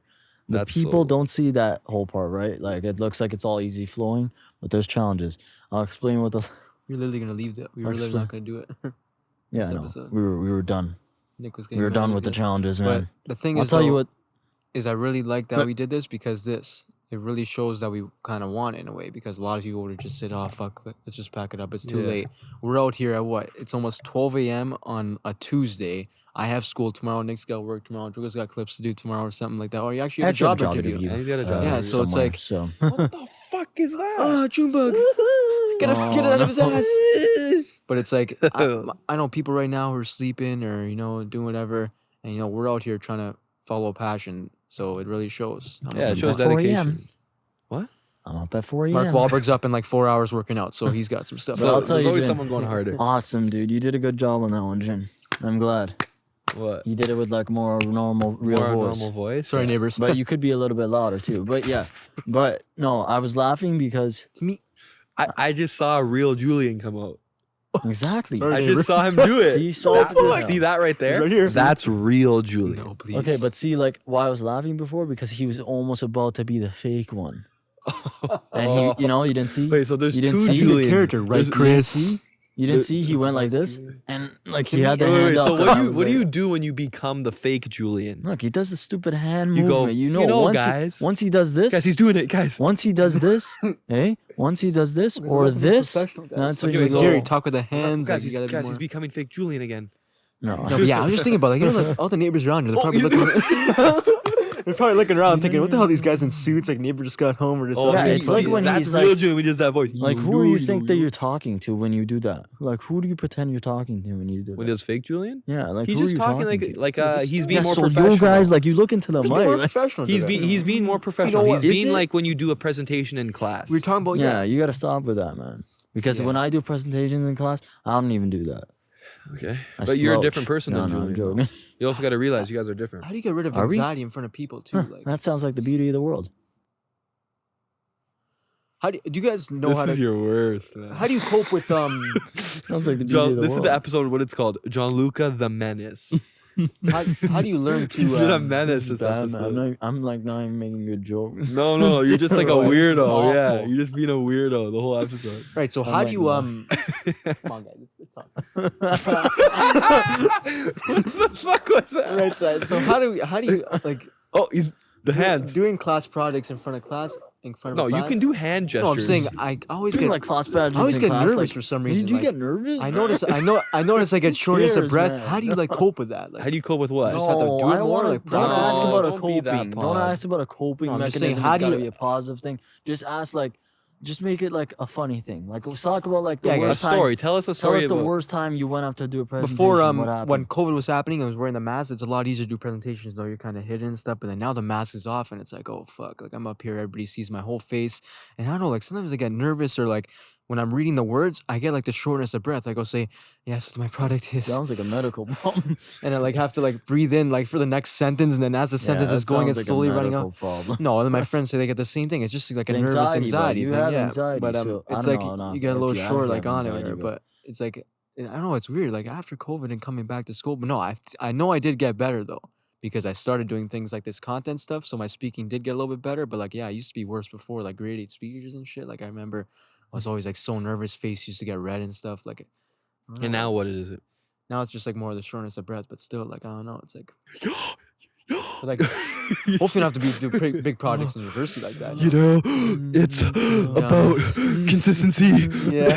Speaker 1: The
Speaker 3: That's
Speaker 1: people
Speaker 3: so-
Speaker 1: don't see that whole part, right? Like it looks like it's all easy flowing, but there's challenges. I'll explain what the.
Speaker 2: You're literally gonna leave that. We were literally not gonna do it.
Speaker 1: Yeah,
Speaker 2: This
Speaker 1: I know.
Speaker 2: episode.
Speaker 1: We were done.
Speaker 2: Nick was
Speaker 1: We
Speaker 2: getting
Speaker 1: were
Speaker 2: mad,
Speaker 1: done
Speaker 2: he
Speaker 1: with the
Speaker 2: was
Speaker 1: challenges,
Speaker 2: gonna-
Speaker 1: man.
Speaker 2: But the thing
Speaker 1: I'll
Speaker 2: is,
Speaker 1: tell you
Speaker 2: though,
Speaker 1: what.
Speaker 2: is I really like that
Speaker 1: But-
Speaker 2: we did this because it really shows that we kind of want it in a way, because a lot of people would have just said, oh fuck, let's just pack it up, it's too
Speaker 3: Yeah.
Speaker 2: late. We're out here at what? It's almost 12 a.m. on a Tuesday. I have school tomorrow. Nick's got work tomorrow. Druga's got clips to do tomorrow or something like that. Or you actually have a job interview.
Speaker 3: And he's got a job
Speaker 2: Yeah,
Speaker 3: interview.
Speaker 2: so it's
Speaker 1: somewhere,
Speaker 2: like-
Speaker 1: so.
Speaker 3: What the fuck is that?
Speaker 2: Ah, Junebug. Get it out of his
Speaker 1: no.
Speaker 2: ass. But it's like, I know people right now who are sleeping or, doing whatever. And we're out here trying to follow passion, so it really shows.
Speaker 3: Yeah, it shows
Speaker 1: At 4 a.m.
Speaker 3: dedication. What?
Speaker 1: I'm up at 4 a.m.
Speaker 2: Mark Wahlberg's up in like 4 hours working out, so he's got some stuff.
Speaker 1: But I'll
Speaker 3: So
Speaker 1: tell
Speaker 3: there's
Speaker 1: you,
Speaker 3: always
Speaker 1: Jin,
Speaker 3: someone going harder.
Speaker 1: Awesome, dude. You did a good job on that one, Jin. I'm glad.
Speaker 3: What?
Speaker 1: You did it with like more normal, real
Speaker 3: More
Speaker 1: voice.
Speaker 3: normal voice.
Speaker 2: Sorry, neighbors.
Speaker 1: But you could be a little bit louder too. But yeah. But no, I was laughing because
Speaker 2: to me,
Speaker 3: I just saw a real Julien come out.
Speaker 1: exactly.
Speaker 2: Sorry.
Speaker 3: I
Speaker 2: neighbor.
Speaker 3: just saw him do it.
Speaker 1: See, so
Speaker 3: See that right there?
Speaker 2: right here.
Speaker 3: That's real Julien.
Speaker 2: no, please.
Speaker 1: Okay, but see, like why I was laughing before because he was almost about to be the fake one, and he, you didn't see.
Speaker 3: Wait, so there's
Speaker 1: You didn't
Speaker 3: two
Speaker 1: see?
Speaker 3: Julians.
Speaker 2: Character, right,
Speaker 3: There's-
Speaker 2: Chris?
Speaker 1: See? You didn't see he went like this, and like he had the
Speaker 3: Wait,
Speaker 1: hand
Speaker 3: wait,
Speaker 1: up.
Speaker 3: so
Speaker 1: and I was
Speaker 3: what do
Speaker 1: like-
Speaker 3: you do when you become the fake Julien?
Speaker 1: Look, he does the stupid hand
Speaker 3: You go,
Speaker 1: movement.
Speaker 3: "You know,
Speaker 1: once once he does this,
Speaker 3: Guys, he's doing it, guys.
Speaker 1: once he does this, once he does this or this, that's when
Speaker 3: Okay,
Speaker 1: you
Speaker 3: wait, so-
Speaker 1: go.
Speaker 2: Gary, talk with the hands.
Speaker 3: Guys,
Speaker 2: like, you gotta be
Speaker 3: he's
Speaker 2: more-
Speaker 3: becoming fake Julien again.
Speaker 1: No,
Speaker 2: No, but yeah, I was just thinking about like all the neighbors around you. They're probably
Speaker 3: he's
Speaker 2: looking. They're probably looking around thinking, "What the hell? Are these guys in suits? Like neighbor just got home or just."
Speaker 1: Yeah,
Speaker 3: see,
Speaker 1: it's like
Speaker 3: see,
Speaker 1: when
Speaker 3: that's
Speaker 1: he's
Speaker 3: real
Speaker 1: like-
Speaker 3: Julien. We just that voice.
Speaker 1: like who do you think that you're talking to when you do that? Like who do you pretend you're talking to when you do
Speaker 3: When
Speaker 1: that?
Speaker 3: there's fake Julien?
Speaker 1: Yeah, like
Speaker 3: He's
Speaker 1: who are
Speaker 3: just
Speaker 1: you
Speaker 3: talking
Speaker 1: to?
Speaker 3: he's being
Speaker 1: Yeah,
Speaker 3: more
Speaker 1: so
Speaker 3: professional.
Speaker 1: you guys like you look into the
Speaker 2: Just be more
Speaker 1: mic.
Speaker 2: professional.
Speaker 3: He's
Speaker 2: today.
Speaker 3: he's being more professional.
Speaker 2: what?
Speaker 3: He's
Speaker 1: Is
Speaker 3: being
Speaker 1: it?
Speaker 3: like when you do a presentation in class.
Speaker 2: We were talking about
Speaker 1: Yeah, you got to stop with that, man. Because
Speaker 2: Yeah.
Speaker 1: when I do presentations in class, I don't even do that.
Speaker 3: Okay,
Speaker 1: I
Speaker 3: but you're a
Speaker 1: slouch.
Speaker 3: different person
Speaker 1: No,
Speaker 3: than
Speaker 1: no, I'm
Speaker 3: Julien.
Speaker 1: joking.
Speaker 3: You also got to realize you guys are different.
Speaker 2: How do you get rid of
Speaker 1: Are we?
Speaker 2: anxiety in front of people too? Like,
Speaker 1: That sounds like the beauty of the world.
Speaker 2: how do you guys know how to?
Speaker 3: your worst, man.
Speaker 2: How do you cope with
Speaker 1: Sounds like the beauty of the
Speaker 3: This
Speaker 1: world.
Speaker 3: is the episode. What it's called? Gianluca the Menace.
Speaker 2: how do you learn to?
Speaker 3: He's been a
Speaker 2: um,
Speaker 3: menace this
Speaker 1: Bad, man.
Speaker 3: episode.
Speaker 1: I'm like not even making good jokes.
Speaker 3: No, you're just like a
Speaker 1: Right.
Speaker 3: weirdo.
Speaker 1: Awful.
Speaker 3: Yeah, you're just being a weirdo the whole episode.
Speaker 2: Right. So
Speaker 1: I'm
Speaker 2: how
Speaker 1: like,
Speaker 2: do you Come on, guys. It's not.
Speaker 3: What the fuck was that?
Speaker 2: Right. So how do you like
Speaker 3: Oh, he's the hands.
Speaker 2: doing class projects in front of class? In front of
Speaker 3: No,
Speaker 2: a
Speaker 3: you
Speaker 2: class?
Speaker 3: can do hand gestures.
Speaker 2: No, I'm saying I always
Speaker 1: Doing
Speaker 2: get
Speaker 1: like class badges.
Speaker 2: I always
Speaker 1: in
Speaker 2: get
Speaker 1: class,
Speaker 2: nervous
Speaker 1: like,
Speaker 2: for some
Speaker 1: Do
Speaker 2: reason.
Speaker 1: you
Speaker 2: like,
Speaker 1: get nervous?
Speaker 2: I notice I get shortness of
Speaker 1: Cheers,
Speaker 2: breath.
Speaker 1: man.
Speaker 2: How do you like cope with that? Like,
Speaker 3: How do you cope with what?
Speaker 2: just have to
Speaker 1: No,
Speaker 2: do it
Speaker 1: I don't
Speaker 2: more,
Speaker 1: wanna-
Speaker 2: like,
Speaker 1: don't ask
Speaker 3: practice.
Speaker 1: about a
Speaker 3: Don't be that
Speaker 1: coping. Don't
Speaker 3: pod.
Speaker 1: ask about a coping
Speaker 2: No, I'm just
Speaker 1: mechanism.
Speaker 2: saying, how
Speaker 1: It's
Speaker 2: do
Speaker 1: gotta
Speaker 2: you-
Speaker 1: be a positive thing. Just ask like, just make it like a funny thing. Like let's talk about like the
Speaker 2: Yeah,
Speaker 3: A
Speaker 1: worst time.
Speaker 3: story. Tell us a
Speaker 1: Tell
Speaker 3: story.
Speaker 1: us the
Speaker 3: about-
Speaker 1: worst time you went up to do a presentation.
Speaker 2: before
Speaker 1: what happened?
Speaker 2: when COVID was happening, I was wearing the mask. It's a lot easier to do presentations though. You're kind of hidden and stuff. But then now the mask is off, and it's like, oh fuck! Like I'm up here, everybody sees my whole face, and I don't know. Like sometimes I get nervous, or like when I'm reading the words, I get like the shortness of breath. I go say, yes, my product is,
Speaker 1: Sounds like a medical problem.
Speaker 2: and I like have to like breathe in like for the next sentence, and then as the sentence
Speaker 1: that
Speaker 2: is going,
Speaker 1: sounds
Speaker 2: it's
Speaker 1: like a
Speaker 2: slowly running
Speaker 1: medical
Speaker 2: off.
Speaker 1: problem.
Speaker 2: No, and then my friends say they get the same thing. It's just like a
Speaker 1: It's
Speaker 2: nervous
Speaker 1: anxiety, bro.
Speaker 2: anxiety.
Speaker 1: You
Speaker 2: thing,
Speaker 1: have
Speaker 2: yeah.
Speaker 1: anxiety,
Speaker 2: but
Speaker 1: so I
Speaker 2: it's
Speaker 1: don't
Speaker 2: like
Speaker 1: know, no,
Speaker 2: you get a
Speaker 1: if
Speaker 2: little
Speaker 1: you
Speaker 2: short
Speaker 1: have
Speaker 2: like on it,
Speaker 1: anxiety,
Speaker 2: whatever,
Speaker 1: but-
Speaker 2: but it's like I don't know. It's weird. Like after COVID and coming back to school, but no, I know I did get better though because I started doing things like this content stuff. So my speaking did get a little bit better. But like yeah, I used to be worse before, like grade 8 speeches and shit. Like I remember I was always like so nervous, face used to get red and stuff. Like I don't
Speaker 3: And
Speaker 2: know.
Speaker 3: now what is it?
Speaker 2: Now it's just like more of the shortness of breath, but still like I don't know. It's like but, like hopefully not have to do big projects in university like that.
Speaker 3: You know, it's about consistency.
Speaker 2: Yeah.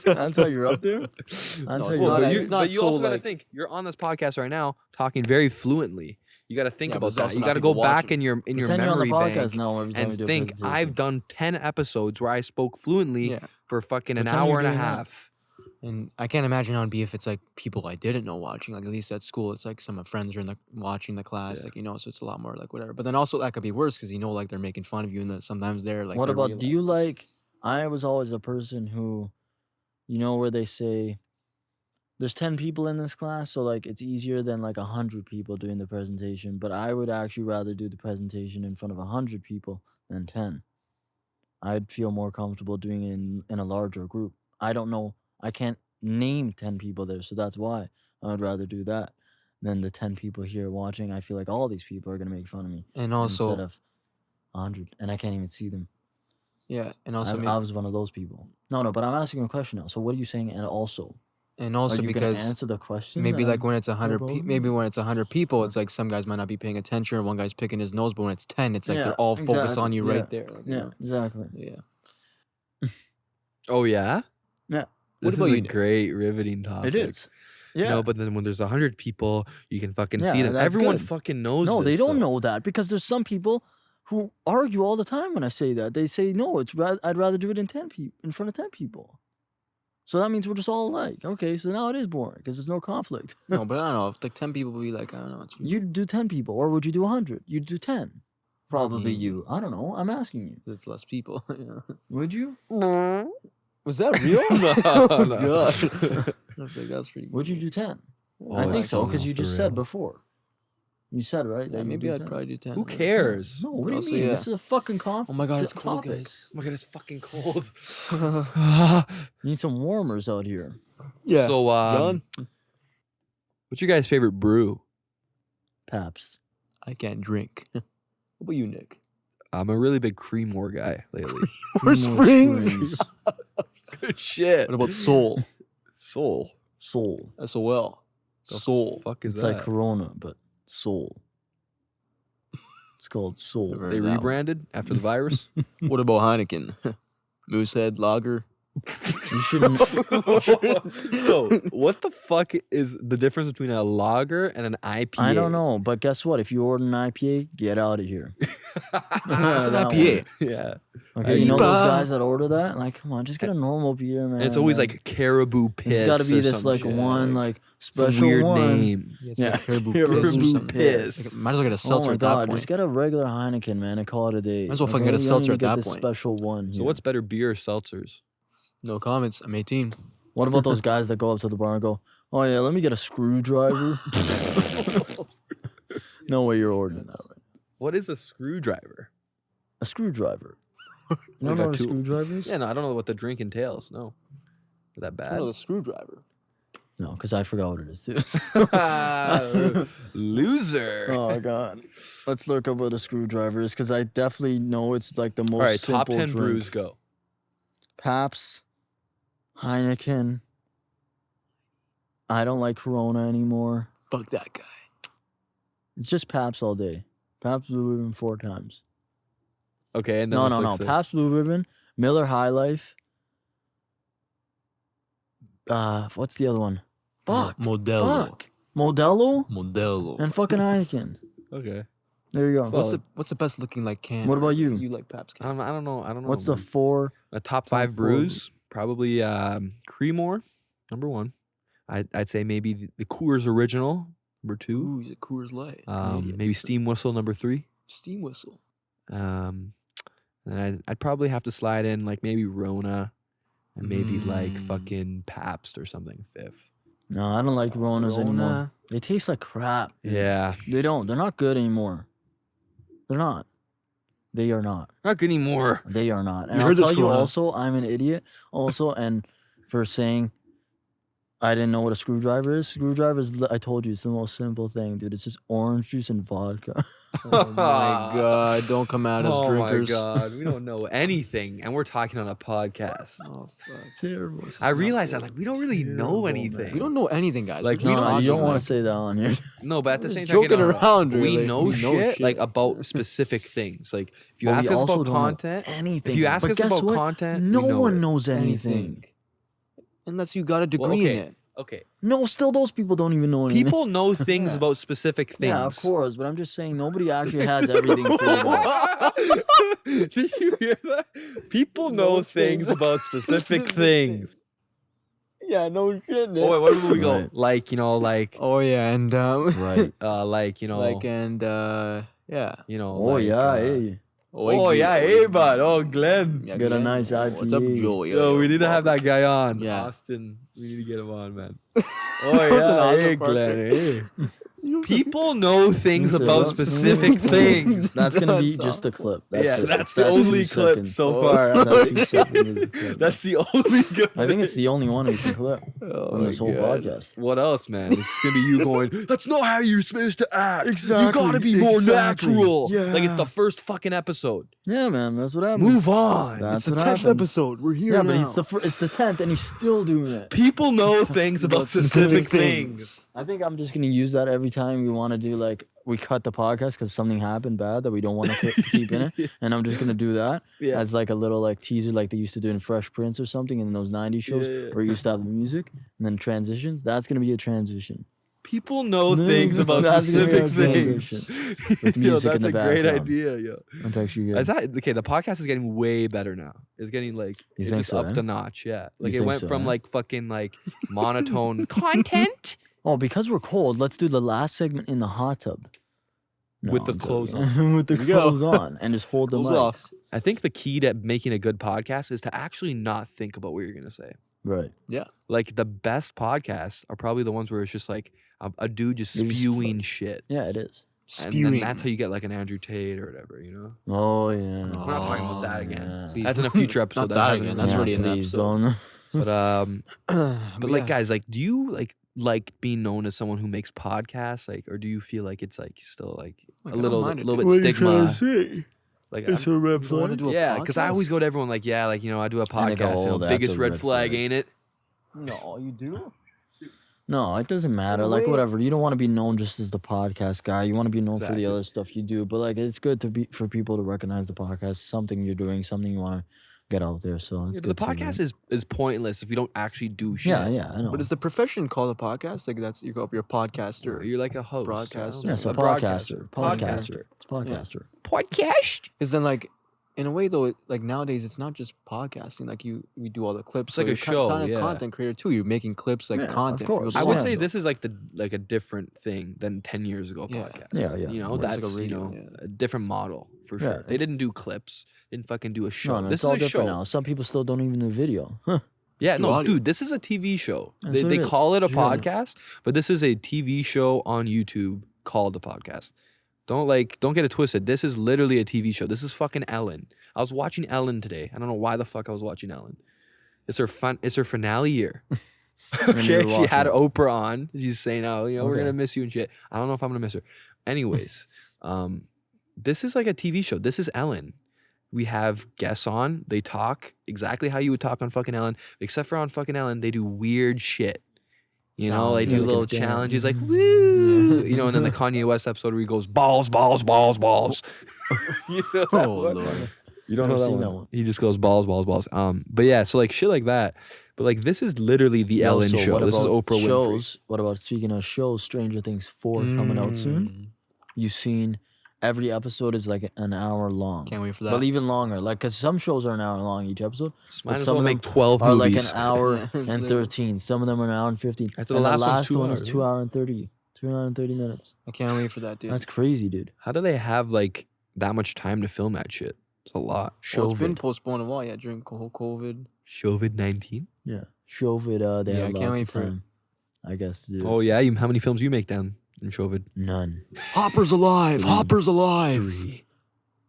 Speaker 1: That's how you're up there. That's how
Speaker 2: it's
Speaker 1: you're
Speaker 2: not-
Speaker 1: up there.
Speaker 2: it's not
Speaker 3: you
Speaker 2: so,
Speaker 3: also got to
Speaker 2: like-
Speaker 3: think. You're on this podcast right now, talking very fluently. You got to think
Speaker 2: Yeah, but
Speaker 3: about
Speaker 2: there's also
Speaker 3: that. You
Speaker 2: not
Speaker 3: got to go
Speaker 2: people
Speaker 3: back
Speaker 2: watching.
Speaker 3: in your
Speaker 1: Pretend you're on the
Speaker 3: memory
Speaker 1: podcast
Speaker 3: bank
Speaker 1: now every time
Speaker 3: and
Speaker 1: we do a
Speaker 3: think
Speaker 1: presentation.
Speaker 3: I've done 10 episodes where I spoke fluently
Speaker 2: Yeah.
Speaker 3: for fucking an
Speaker 1: Pretend you're
Speaker 3: hour and a
Speaker 1: doing that.
Speaker 3: half.
Speaker 2: And I can't imagine how it'd be if it's like people I didn't know watching. Like at least at school, it's like some of my friends are in the watching the class,
Speaker 3: Yeah.
Speaker 2: like so it's a lot more like whatever. But then also that could be worse because like they're making fun of you, and that sometimes they're like.
Speaker 1: What
Speaker 2: they're
Speaker 1: about,
Speaker 2: real,
Speaker 1: do you like, I was always a person who, where they say, there's 10 people in this class, so like it's easier than like 100 people doing the presentation, but I would actually rather do the presentation in front of 100 people than 10. I'd feel more comfortable doing it in a larger group. I don't know, I can't name 10 people there, so that's why I would rather do that than the 10 people here watching. I feel like all these people are going to make fun of me
Speaker 2: and
Speaker 1: instead
Speaker 2: also
Speaker 1: of 100, and I can't even see them.
Speaker 2: yeah, and also
Speaker 1: I was one of those people. No, but I'm asking a question now. So what are you saying? And also, are you gonna
Speaker 2: because
Speaker 1: answer the question?
Speaker 2: maybe
Speaker 1: that
Speaker 2: like
Speaker 1: I'm
Speaker 2: when it's 100
Speaker 1: proposing?
Speaker 2: maybe when it's 100 people, it's like some guys might not be paying attention, or one guy's picking his nose, but when it's 10, it's like
Speaker 1: Yeah,
Speaker 2: they're all focused on
Speaker 1: exactly,
Speaker 2: you
Speaker 1: yeah,
Speaker 2: right there. Like,
Speaker 1: Yeah, exactly.
Speaker 2: yeah.
Speaker 3: Oh, yeah?
Speaker 1: Yeah.
Speaker 2: What
Speaker 3: This
Speaker 2: about
Speaker 3: is a
Speaker 2: you, Nick?
Speaker 3: great, riveting topic.
Speaker 1: It is. Yeah.
Speaker 3: No, but then when there's 100 people, you can fucking see
Speaker 1: Yeah,
Speaker 3: them.
Speaker 1: that's
Speaker 3: Everyone
Speaker 1: good.
Speaker 3: fucking knows
Speaker 1: No, they
Speaker 3: this,
Speaker 1: don't
Speaker 3: though.
Speaker 1: know that because there's some people who argue all the time when I say that. They say no, I'd rather do it in 10 people in front of 10 people. So that means we're just all alike. Okay, so now it is boring because there's no conflict.
Speaker 2: No, but I don't know. If like 10 people would be like, I don't know. It's
Speaker 1: You'd do 10 people, or would you do 100? You'd do 10. Probably
Speaker 2: Me.
Speaker 1: you. I don't know. I'm asking you.
Speaker 2: It's less people. Yeah.
Speaker 1: Would you?
Speaker 2: Was that real?
Speaker 3: No, no.
Speaker 2: God. I was like, that's pretty.
Speaker 1: Would you do 10?
Speaker 3: Oh,
Speaker 1: I think
Speaker 3: it's
Speaker 1: so
Speaker 3: going
Speaker 1: because
Speaker 3: off
Speaker 1: you
Speaker 3: the
Speaker 1: just said
Speaker 3: rails.
Speaker 1: before. You said, right?
Speaker 2: Yeah,
Speaker 1: that you'd
Speaker 2: maybe
Speaker 1: do
Speaker 2: I'd
Speaker 1: 10.
Speaker 2: probably do 10.
Speaker 3: Who cares?
Speaker 1: No, what do you
Speaker 2: Also,
Speaker 1: mean?
Speaker 2: yeah.
Speaker 1: This is a fucking
Speaker 2: Oh my God, it's cold,
Speaker 1: topic.
Speaker 2: guys.
Speaker 3: Oh my god, it's fucking cold.
Speaker 1: Need some warmers out here.
Speaker 2: Yeah.
Speaker 3: So,
Speaker 2: John?
Speaker 3: what's your guys' favorite brew?
Speaker 1: Pabst.
Speaker 2: I can't drink. What about you, Nick?
Speaker 3: I'm a really big Creamore guy lately.
Speaker 2: Or
Speaker 1: Creamore
Speaker 2: Springs?
Speaker 3: Good shit.
Speaker 2: What about Soul?
Speaker 3: Soul.
Speaker 1: Soul.
Speaker 2: SOL. Soul.
Speaker 3: Fuck is
Speaker 1: It's
Speaker 3: that?
Speaker 1: like Corona, but Soul. It's called Soul.
Speaker 2: Never
Speaker 3: They
Speaker 2: heard that one.
Speaker 3: rebranded after the virus.
Speaker 2: What about Heineken? Moosehead Lager.
Speaker 1: You shouldn't.
Speaker 3: So, what the fuck is the difference between a lager and an IPA?
Speaker 1: I don't know, but guess what? If you order an IPA, get out of here.
Speaker 2: What's an
Speaker 1: That
Speaker 2: IPA?
Speaker 3: Yeah.
Speaker 1: Okay, you know those
Speaker 2: IPA.
Speaker 1: guys that order that? Like, come on, just get a normal beer, man.
Speaker 3: And it's always like caribou piss.
Speaker 1: it's got to be
Speaker 3: or
Speaker 1: this
Speaker 3: some
Speaker 1: like
Speaker 3: shit.
Speaker 1: one like
Speaker 3: Some
Speaker 1: special
Speaker 3: weird
Speaker 1: one.
Speaker 3: name.
Speaker 2: Yeah, it's
Speaker 1: Yeah,
Speaker 2: like Caribou
Speaker 1: Caribou
Speaker 2: Piss or something.
Speaker 3: Piss.
Speaker 2: Like, might as well get a
Speaker 1: Oh
Speaker 2: seltzer
Speaker 1: my
Speaker 2: at that
Speaker 1: god,
Speaker 2: point.
Speaker 1: just get a regular Heineken, man, and call it a day.
Speaker 2: Might as well fucking
Speaker 1: okay?
Speaker 2: get a
Speaker 1: You don't
Speaker 2: seltzer
Speaker 1: even
Speaker 2: at
Speaker 1: get
Speaker 2: that
Speaker 1: this
Speaker 2: point.
Speaker 1: special one.
Speaker 3: So
Speaker 1: here.
Speaker 3: what's better, beer or seltzers?
Speaker 2: No comments. I'm 18.
Speaker 1: What about those guys that go up to the bar and go, "Oh yeah, let me get a screwdriver"? No way you're ordering that. Right?
Speaker 3: What is a screwdriver?
Speaker 1: A screwdriver. You
Speaker 3: Like
Speaker 1: don't
Speaker 3: a
Speaker 1: know what a
Speaker 3: tool.
Speaker 1: screwdriver is?
Speaker 3: Yeah, no, I don't know what the drink entails. No. Is that bad?
Speaker 2: Another screwdriver.
Speaker 1: No, because I forgot what it is too.
Speaker 3: Loser.
Speaker 1: Oh my god. Let's look up what a screwdriver is because I definitely know it's like the most
Speaker 3: All right,
Speaker 1: simple
Speaker 3: top 10
Speaker 1: drink.
Speaker 3: brews go.
Speaker 1: Pabst, Heineken. I don't like Corona anymore.
Speaker 2: Fuck that guy.
Speaker 1: It's just Pabst all day. Pabst Blue Ribbon 4 times.
Speaker 3: Okay, and then
Speaker 1: No,
Speaker 3: what's
Speaker 1: no,
Speaker 3: like
Speaker 1: no.
Speaker 3: the-
Speaker 1: Pabst Blue Ribbon, Miller High Life. What's the other one? Fuck.
Speaker 2: Modelo.
Speaker 1: Fuck. Modelo
Speaker 2: Modelo.
Speaker 1: and fucking Heineken.
Speaker 3: Okay.
Speaker 1: There you go.
Speaker 2: What's the best looking like can?
Speaker 1: What about you?
Speaker 2: You like Pabst
Speaker 3: I
Speaker 2: can?
Speaker 3: don't know.
Speaker 1: What's the 4?
Speaker 3: The top
Speaker 1: top
Speaker 3: 5
Speaker 1: four?
Speaker 3: brews? Probably Creamore, number 1. I'd say maybe the Coors Original, number 2.
Speaker 2: Ooh, he's a Coors Light. Canadian.
Speaker 3: Maybe Steam Whistle, number 3.
Speaker 2: Steam whistle.
Speaker 3: And I'd probably have to slide in like maybe Rona and maybe like fucking Pabst or something 5th.
Speaker 1: No, I don't like Ronas anymore.
Speaker 2: Rona.
Speaker 1: They taste like crap.
Speaker 3: Yeah.
Speaker 1: They don't. They're not good anymore. They're not. They are not.
Speaker 3: Not good anymore.
Speaker 1: They are not. And
Speaker 2: You
Speaker 1: I'll
Speaker 2: heard this,
Speaker 1: tell you
Speaker 2: Corona.
Speaker 1: also, I'm an idiot also, and for saying I didn't know what a screwdriver is. Screwdriver is, I told you, it's the most simple thing, dude. It's just orange juice and vodka.
Speaker 2: Oh my god! Don't come out as
Speaker 3: Oh
Speaker 2: drinkers.
Speaker 3: my god, we don't know anything, and we're talking on a podcast.
Speaker 2: Oh fuck.
Speaker 1: Terrible.
Speaker 3: I realize that like we don't really know
Speaker 1: Terrible,
Speaker 3: anything.
Speaker 1: man.
Speaker 2: We don't know anything, guys.
Speaker 3: Like,
Speaker 2: We're just
Speaker 3: we don't-
Speaker 1: No, you don't
Speaker 2: talking,
Speaker 1: want
Speaker 2: like-
Speaker 1: to say that on here.
Speaker 3: No, but at the
Speaker 2: Just
Speaker 3: same time,
Speaker 2: joking around,
Speaker 3: we
Speaker 2: really.
Speaker 3: know
Speaker 2: We know
Speaker 3: shit like
Speaker 2: shit.
Speaker 3: about specific things. Like if you
Speaker 1: But
Speaker 3: ask
Speaker 1: we
Speaker 3: us
Speaker 1: also
Speaker 3: about
Speaker 1: don't know
Speaker 3: content,
Speaker 1: anything.
Speaker 3: if you ask
Speaker 1: But
Speaker 3: us
Speaker 1: guess
Speaker 3: about
Speaker 1: what?
Speaker 3: content, we
Speaker 1: No
Speaker 3: know
Speaker 1: one
Speaker 3: it.
Speaker 1: knows anything.
Speaker 2: Unless you got a degree
Speaker 3: Well, okay.
Speaker 2: in it.
Speaker 3: Okay,
Speaker 1: No, still those people don't even know anything.
Speaker 3: people know things
Speaker 2: Yeah.
Speaker 3: about specific things.
Speaker 1: Yeah, of course, but I'm just saying nobody actually has everything figured out.
Speaker 3: Did you hear that? People know things about specific things.
Speaker 2: Yeah, no shit.
Speaker 3: Oh wait, where do we go?
Speaker 1: Right.
Speaker 3: Like like
Speaker 2: Oh yeah, and
Speaker 1: Right.
Speaker 3: like
Speaker 2: yeah.
Speaker 1: Oh,
Speaker 3: like,
Speaker 1: yeah, hey.
Speaker 3: Oh yeah, hey bud. Oh Glenn.
Speaker 2: Yeah,
Speaker 1: Get a
Speaker 2: Glenn.
Speaker 1: nice
Speaker 2: What's up,
Speaker 1: IPA.
Speaker 2: Joel?
Speaker 3: Yo, we need to have that guy on.
Speaker 2: Yeah.
Speaker 3: Austin, we need to get him on, man.
Speaker 2: That
Speaker 3: Oh
Speaker 2: was an
Speaker 3: yeah,
Speaker 2: awesome
Speaker 3: hey
Speaker 2: part
Speaker 3: Glenn.
Speaker 2: there.
Speaker 3: Hey. People know things
Speaker 1: He said,
Speaker 3: about
Speaker 1: "Oh,
Speaker 3: specific things.
Speaker 1: That's gonna be
Speaker 2: That's
Speaker 1: just a clip.
Speaker 3: Yeah,
Speaker 1: it.
Speaker 3: that's
Speaker 1: That
Speaker 3: the
Speaker 1: 2
Speaker 3: only clip
Speaker 1: seconds.
Speaker 3: so
Speaker 2: Oh.
Speaker 3: far.
Speaker 1: That 2 seconds is a clip.
Speaker 3: That's the only good.
Speaker 1: I think it's the only one we can clip
Speaker 2: Oh
Speaker 1: from
Speaker 2: my
Speaker 1: this whole
Speaker 2: God.
Speaker 1: podcast.
Speaker 3: What else, man? It's gonna be you going. That's not how you're supposed to act.
Speaker 1: Exactly,
Speaker 3: You gotta be more
Speaker 1: exactly.
Speaker 3: natural.
Speaker 1: Yeah.
Speaker 3: Like it's the first fucking episode.
Speaker 1: Yeah, man, that's what happens.
Speaker 3: Move on.
Speaker 1: That's
Speaker 2: It's the
Speaker 1: what
Speaker 2: 10th
Speaker 1: happens.
Speaker 2: episode. We're here
Speaker 1: Yeah,
Speaker 2: now.
Speaker 1: but it's the 10th, and he's still doing it.
Speaker 3: People know things about specific things.
Speaker 1: I think I'm just gonna use that every time we want to do like we cut the podcast because something happened bad that we don't want to keep in it, and I'm just gonna do that
Speaker 3: Yeah.
Speaker 1: as like a little like teaser, like they used to do in Fresh Prince or something in those '90s shows
Speaker 3: Yeah.
Speaker 1: where you used to have the music and then transitions. That's gonna be a transition.
Speaker 3: People know things about
Speaker 1: That's gonna be
Speaker 3: specific
Speaker 1: our
Speaker 3: things.
Speaker 1: With music
Speaker 3: that's
Speaker 1: in the
Speaker 3: a great
Speaker 1: background.
Speaker 3: idea, yo.
Speaker 1: That's actually good.
Speaker 3: Is that okay? The podcast is getting way better now. It's getting like
Speaker 1: You
Speaker 3: it's
Speaker 1: think
Speaker 3: just
Speaker 1: so,
Speaker 3: up
Speaker 1: eh?
Speaker 3: the notch. Yeah, like
Speaker 1: You
Speaker 3: it
Speaker 1: think
Speaker 3: went
Speaker 1: so,
Speaker 3: from
Speaker 1: eh?
Speaker 3: like fucking like monotone content
Speaker 1: Oh, because we're cold, let's do the last segment in the hot tub.
Speaker 3: With the
Speaker 1: I'm
Speaker 3: clothes
Speaker 1: joking. With the
Speaker 2: There you go.
Speaker 1: clothes on, and just hold the
Speaker 2: Clothes
Speaker 1: mics.
Speaker 2: off.
Speaker 3: I think the key to making a good podcast is to actually not think about what you're gonna say.
Speaker 1: Right.
Speaker 3: Like the best podcasts are probably the ones where it's just like a dude just
Speaker 1: You're just
Speaker 3: spewing shit.
Speaker 1: Yeah, it is.
Speaker 3: And
Speaker 2: Spewing.
Speaker 3: then that's how you get like an Andrew Tate or whatever, you know?
Speaker 1: Oh yeah.
Speaker 3: We're not talking about that again.
Speaker 1: yeah.
Speaker 2: Please.
Speaker 3: That's in a future episode.
Speaker 2: Not that
Speaker 3: hasn't
Speaker 2: again,
Speaker 3: been
Speaker 2: that's
Speaker 3: released.
Speaker 2: already an
Speaker 1: please
Speaker 2: episode.
Speaker 1: don't.
Speaker 3: But like
Speaker 2: yeah.
Speaker 3: guys, like do you like being known as someone who makes podcasts, like, or do you feel like it's like still like
Speaker 2: Like,
Speaker 3: a
Speaker 2: I don't
Speaker 3: little
Speaker 2: mind it,
Speaker 3: little
Speaker 2: dude.
Speaker 3: bit stigma?
Speaker 1: say?
Speaker 3: Like
Speaker 1: It's
Speaker 3: I'm-
Speaker 1: a red
Speaker 2: You don't wanna
Speaker 1: flag.
Speaker 2: do a
Speaker 3: yeah, because I always
Speaker 2: podcast?
Speaker 3: go to everyone like, yeah, like you know, I do a
Speaker 1: And they go,
Speaker 3: podcast. You know,
Speaker 1: "Oh, that's
Speaker 3: biggest
Speaker 1: a
Speaker 3: red
Speaker 1: red
Speaker 3: flag,
Speaker 1: flag."
Speaker 3: ain't it?
Speaker 2: No, you do?
Speaker 1: No, it doesn't matter. Like
Speaker 2: way.
Speaker 1: whatever. You don't want to be known just as the podcast guy. You want to be known for
Speaker 3: Exactly.
Speaker 1: the other stuff you do. But like, it's good to be for people to recognize the podcast. Something you're doing. Something you want to get out there. So it's
Speaker 3: Yeah, but
Speaker 1: good.
Speaker 3: the podcast is pointless if we don't actually do shit.
Speaker 1: Yeah, I know.
Speaker 2: But is the profession called a podcast? Like that's you're a podcaster.
Speaker 3: You're like a host.
Speaker 2: Broadcaster.
Speaker 1: Yeah, it's a
Speaker 3: broadcaster.
Speaker 1: podcaster. It's a podcaster.
Speaker 3: Podcast.
Speaker 2: Because then like in a way though, like nowadays it's not just podcasting. Like we do all the clips.
Speaker 3: It's like
Speaker 2: so
Speaker 3: a
Speaker 2: you're
Speaker 3: show,
Speaker 2: kind of
Speaker 3: yeah.
Speaker 2: content creator too. You're making clips like
Speaker 1: Yeah, of
Speaker 2: content.
Speaker 1: course.
Speaker 3: I
Speaker 2: People
Speaker 3: would
Speaker 1: Yeah.
Speaker 3: say
Speaker 2: watch
Speaker 3: this is like a different thing than 10 years ago
Speaker 2: Yeah.
Speaker 3: podcast.
Speaker 1: Yeah.
Speaker 3: You know,
Speaker 2: More just like a
Speaker 3: that's
Speaker 2: radio,
Speaker 3: you know
Speaker 2: yeah.
Speaker 3: a different model for
Speaker 1: Yeah,
Speaker 3: sure. They
Speaker 1: it's-
Speaker 3: didn't do clips. Didn't fucking do a show.
Speaker 1: No,
Speaker 3: this
Speaker 1: it's
Speaker 3: is
Speaker 1: all
Speaker 3: a
Speaker 1: different
Speaker 3: show.
Speaker 1: now. Some people still don't even do video. Huh.
Speaker 3: Yeah,
Speaker 2: do
Speaker 3: no,
Speaker 2: audio.
Speaker 3: dude, this is a TV show.
Speaker 1: That's
Speaker 3: They
Speaker 1: what it is.
Speaker 3: call it a
Speaker 1: Yeah.
Speaker 3: podcast, but this is a TV show on YouTube called a podcast. Don't get it twisted. This is literally a TV show. This is fucking Ellen. I was watching Ellen today. I don't know why the fuck I was watching Ellen. It's her finale year.
Speaker 1: And
Speaker 3: Okay,
Speaker 1: you're
Speaker 3: she had
Speaker 1: watching
Speaker 3: Oprah on. She's saying, "Oh, you know, we're
Speaker 1: Okay.
Speaker 3: gonna miss you and shit." I don't know if I'm gonna miss her. Anyways, this is like a TV show. This is Ellen. We have guests on. They talk exactly how you would talk on fucking Ellen, except for on fucking Ellen, they do weird shit. You know, they do
Speaker 1: Challenges.
Speaker 3: little
Speaker 1: Like a dance.
Speaker 3: challenges like woo, you know, and then the Kanye West episode where he goes balls, balls, balls, balls. You know that
Speaker 2: Oh,
Speaker 3: one?
Speaker 2: Lord.
Speaker 3: You don't
Speaker 1: Never
Speaker 3: know
Speaker 1: seen
Speaker 3: that
Speaker 1: that
Speaker 3: one.
Speaker 1: one.
Speaker 3: He just goes balls, balls, balls. But yeah, so like shit like that. But like this is literally the
Speaker 1: Yo,
Speaker 3: Ellen
Speaker 1: so
Speaker 3: show.
Speaker 1: what
Speaker 3: This is
Speaker 1: about
Speaker 3: Oprah Winfrey.
Speaker 1: shows? What about speaking of shows? Stranger Things 4 coming out
Speaker 3: Mm.
Speaker 1: soon. You seen every episode is like an hour long.
Speaker 2: Can't wait for that.
Speaker 1: But even longer, like because some shows are an hour long each episode.
Speaker 3: Might
Speaker 1: but
Speaker 3: as
Speaker 1: some
Speaker 3: well
Speaker 1: of
Speaker 3: make
Speaker 1: them
Speaker 3: 12
Speaker 1: are
Speaker 3: movies.
Speaker 1: like an hour
Speaker 2: Yeah.
Speaker 1: and 13. Some of them are an hour and 15.
Speaker 3: I thought the
Speaker 1: and
Speaker 3: last
Speaker 1: the
Speaker 3: one's
Speaker 1: last
Speaker 3: 2
Speaker 1: one is
Speaker 3: hours,
Speaker 1: 2
Speaker 3: yeah.
Speaker 1: hour and 30. 2 hour and 30 minutes.
Speaker 2: I can't wait for that, dude.
Speaker 1: That's crazy, dude.
Speaker 3: How do they have like that much time to film that shit? It's a lot.
Speaker 2: Well, it's been
Speaker 1: Shovid.
Speaker 2: postponed a while, yeah, during whole COVID.
Speaker 3: COVID-19.
Speaker 1: Yeah. Shovid, they
Speaker 2: Yeah, I
Speaker 1: have
Speaker 2: can't
Speaker 1: lots
Speaker 2: wait
Speaker 1: of
Speaker 2: for it.
Speaker 1: time. I guess to do.
Speaker 3: Oh yeah, how many films you make down in COVID?
Speaker 1: None.
Speaker 2: Hopper's alive!
Speaker 1: Three.
Speaker 2: Hopper's alive!
Speaker 3: 3.